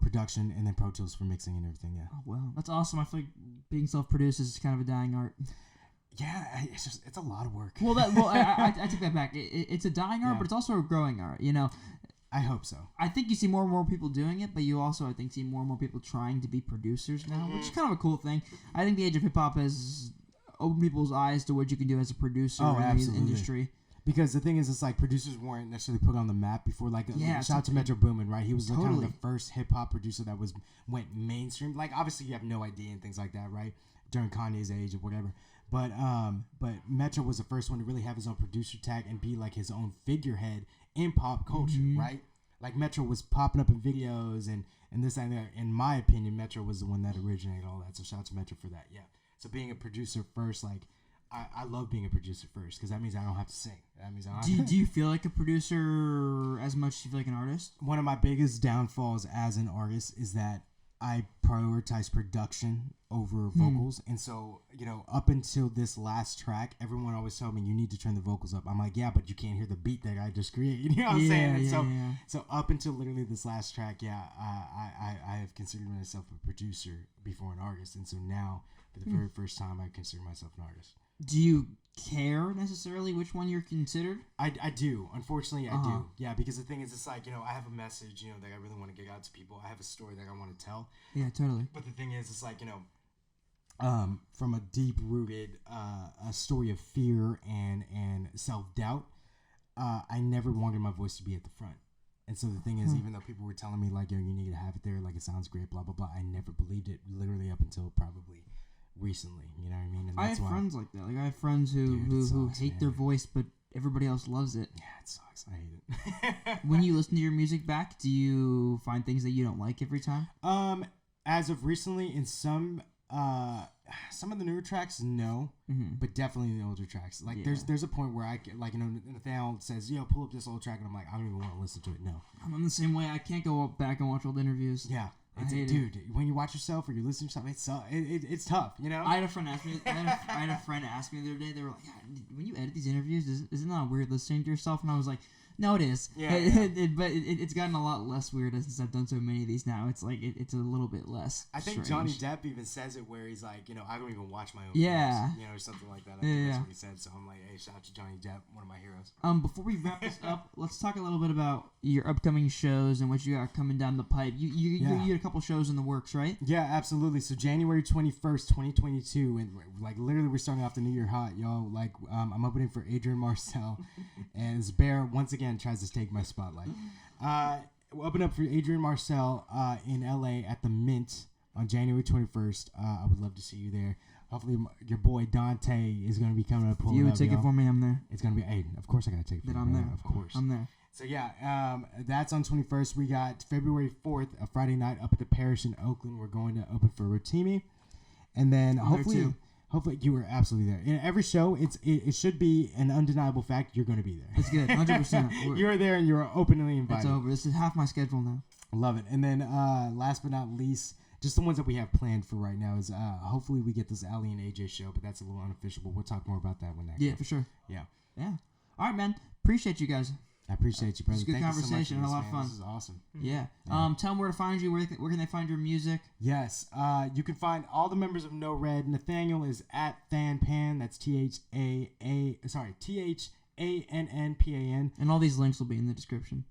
production, and then Pro Tools for mixing and everything. Yeah. Oh wow, that's awesome. I feel like being self-produced is kind of a dying art. Yeah, it's a lot of work. Well, I take that back. It's a dying art, but it's also a growing art. I hope so. I think you see more and more people doing it, but you also, I think, see more and more people trying to be producers now, which is kind of a cool thing. I think the age of hip hop has opened people's eyes to what you can do as a producer in the industry. Because the thing is, it's like producers weren't necessarily put on the map before. Like, shout out to Metro Boomin, right? He was kind of the first hip hop producer that went mainstream. like, obviously, you have No ID and things like that, right? During Kanye's age or whatever. But Metro was the first one to really have his own producer tag and be like his own figurehead in pop culture, right? Like Metro was popping up in videos and this and that. In my opinion, Metro was the one that originated all that. So shout out to Metro for that. Yeah. So being a producer first, like I love being a producer first because that means I don't have to sing. That means I don't have do you feel like a producer as much as you feel like an artist? One of my biggest downfalls as an artist is that I prioritize production over vocals, and so up until this last track, everyone always told me you need to turn the vocals up. I'm like, yeah, but you can't hear the beat that I just created. You know what I'm saying? And so up until literally this last track, I have considered myself a producer before an artist, and so now for the very first time, I consider myself an artist. Do you care necessarily which one you're considered? I do. Unfortunately, I do. Yeah, because the thing is, it's like, I have a message, that I really want to get out to people. I have a story that I want to tell. Yeah, totally. But the thing is, it's like, from a deep-rooted a story of fear and self-doubt, I never wanted my voice to be at the front. And so the thing is, even though people were telling me, like, you need to have it there, like, it sounds great, blah, blah, blah, I never believed it, literally up until probably recently, you know what I mean? And I have friends like that. Like, I have friends who hate their voice, but everybody else loves it. Yeah, it sucks. I hate it. When you listen to your music back, do you find things that you don't like every time? As of recently, in some of the newer tracks, no, but definitely the older tracks. Like, there's a point where I get, like, Nathaniel says, pull up this old track, and I'm like, I don't even want to listen to it. No, I'm the same way. I can't go back and watch old interviews. Yeah. Dude, when you watch yourself or you listen to yourself, it's tough, I had a friend ask me. I had a friend ask me the other day. They were like, "When you edit these interviews, isn't that weird listening to yourself?" And I was like, "No, it is. But it's gotten a lot less weird since I've done so many of these now. It's like it's a little bit less. I think strange. Johnny Depp even says it where he's like, I don't even watch my own Yeah. films, or something like that. I think that's what he said. So I'm like, hey, shout out to Johnny Depp, one of my heroes. Before we wrap this up, let's talk a little bit about your upcoming shows and what you got coming down the pipe. You had a couple shows in the works, right? Yeah, absolutely. So January 21st, 2022, and like literally we're starting off the new year hot, y'all. Like I'm opening for Adrian Marcel, and Bear once again tries to take my spotlight. We'll open up for Adrian Marcel in LA at the Mint on January 21st. I would love to see you there. Hopefully your boy Dante is going to be coming up. You would take it for me. I'm there. It's going to be Aiden. Of course I got to take it for you. I'm there. Of course. I'm there. So yeah, that's on 21st. We got February 4th, a Friday night up at the Parish in Oakland. We're going to open for Rotimi. And then hopefully you were absolutely there. In every show, it should be an undeniable fact you're going to be there. It's good, 100%. You're there and you're openly invited. It's over. This is half my schedule now. Love it. And then last but not least, just the ones that we have planned for right now is hopefully we get this Ali and AJ show, but that's a little unofficial. But we'll talk more about that when that comes. For sure. Yeah. All right, man. Appreciate you guys. I appreciate you, brother. It's a good conversation. So much a lot of fun. This is awesome. Yeah. Tell them where to find you. Where can they find your music? Yes. You can find all the members of No Red. Nathaniel is at ThanPan. That's THANNPAN. And all these links will be in the description.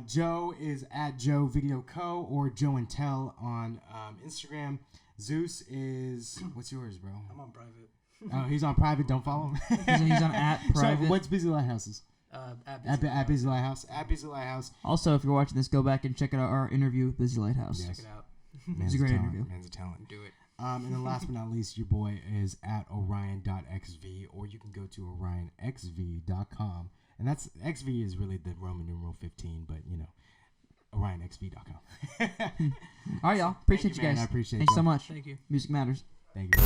Joe is at Joe Video Co. or Joe and Tell on Instagram. Zeus is what's yours, bro? I'm on private. Oh, he's on private. Don't follow him. He's on at private. So what's Busy Lighthouses? At Busy Lighthouse. At Busy Lighthouse. Also, if you're watching this, go back and check out our interview with Busy Lighthouse. Yes. Check it out. It's a great interview. Man's a talent. Do it. And then last but not least, your boy is at Orion.xv, or you can go to OrionXV.com. And that's XV is really the Roman numeral 15, but OrionXV.com. All right, y'all. Appreciate you guys. I appreciate Thanks so much. Thank you. Music matters. Thank you.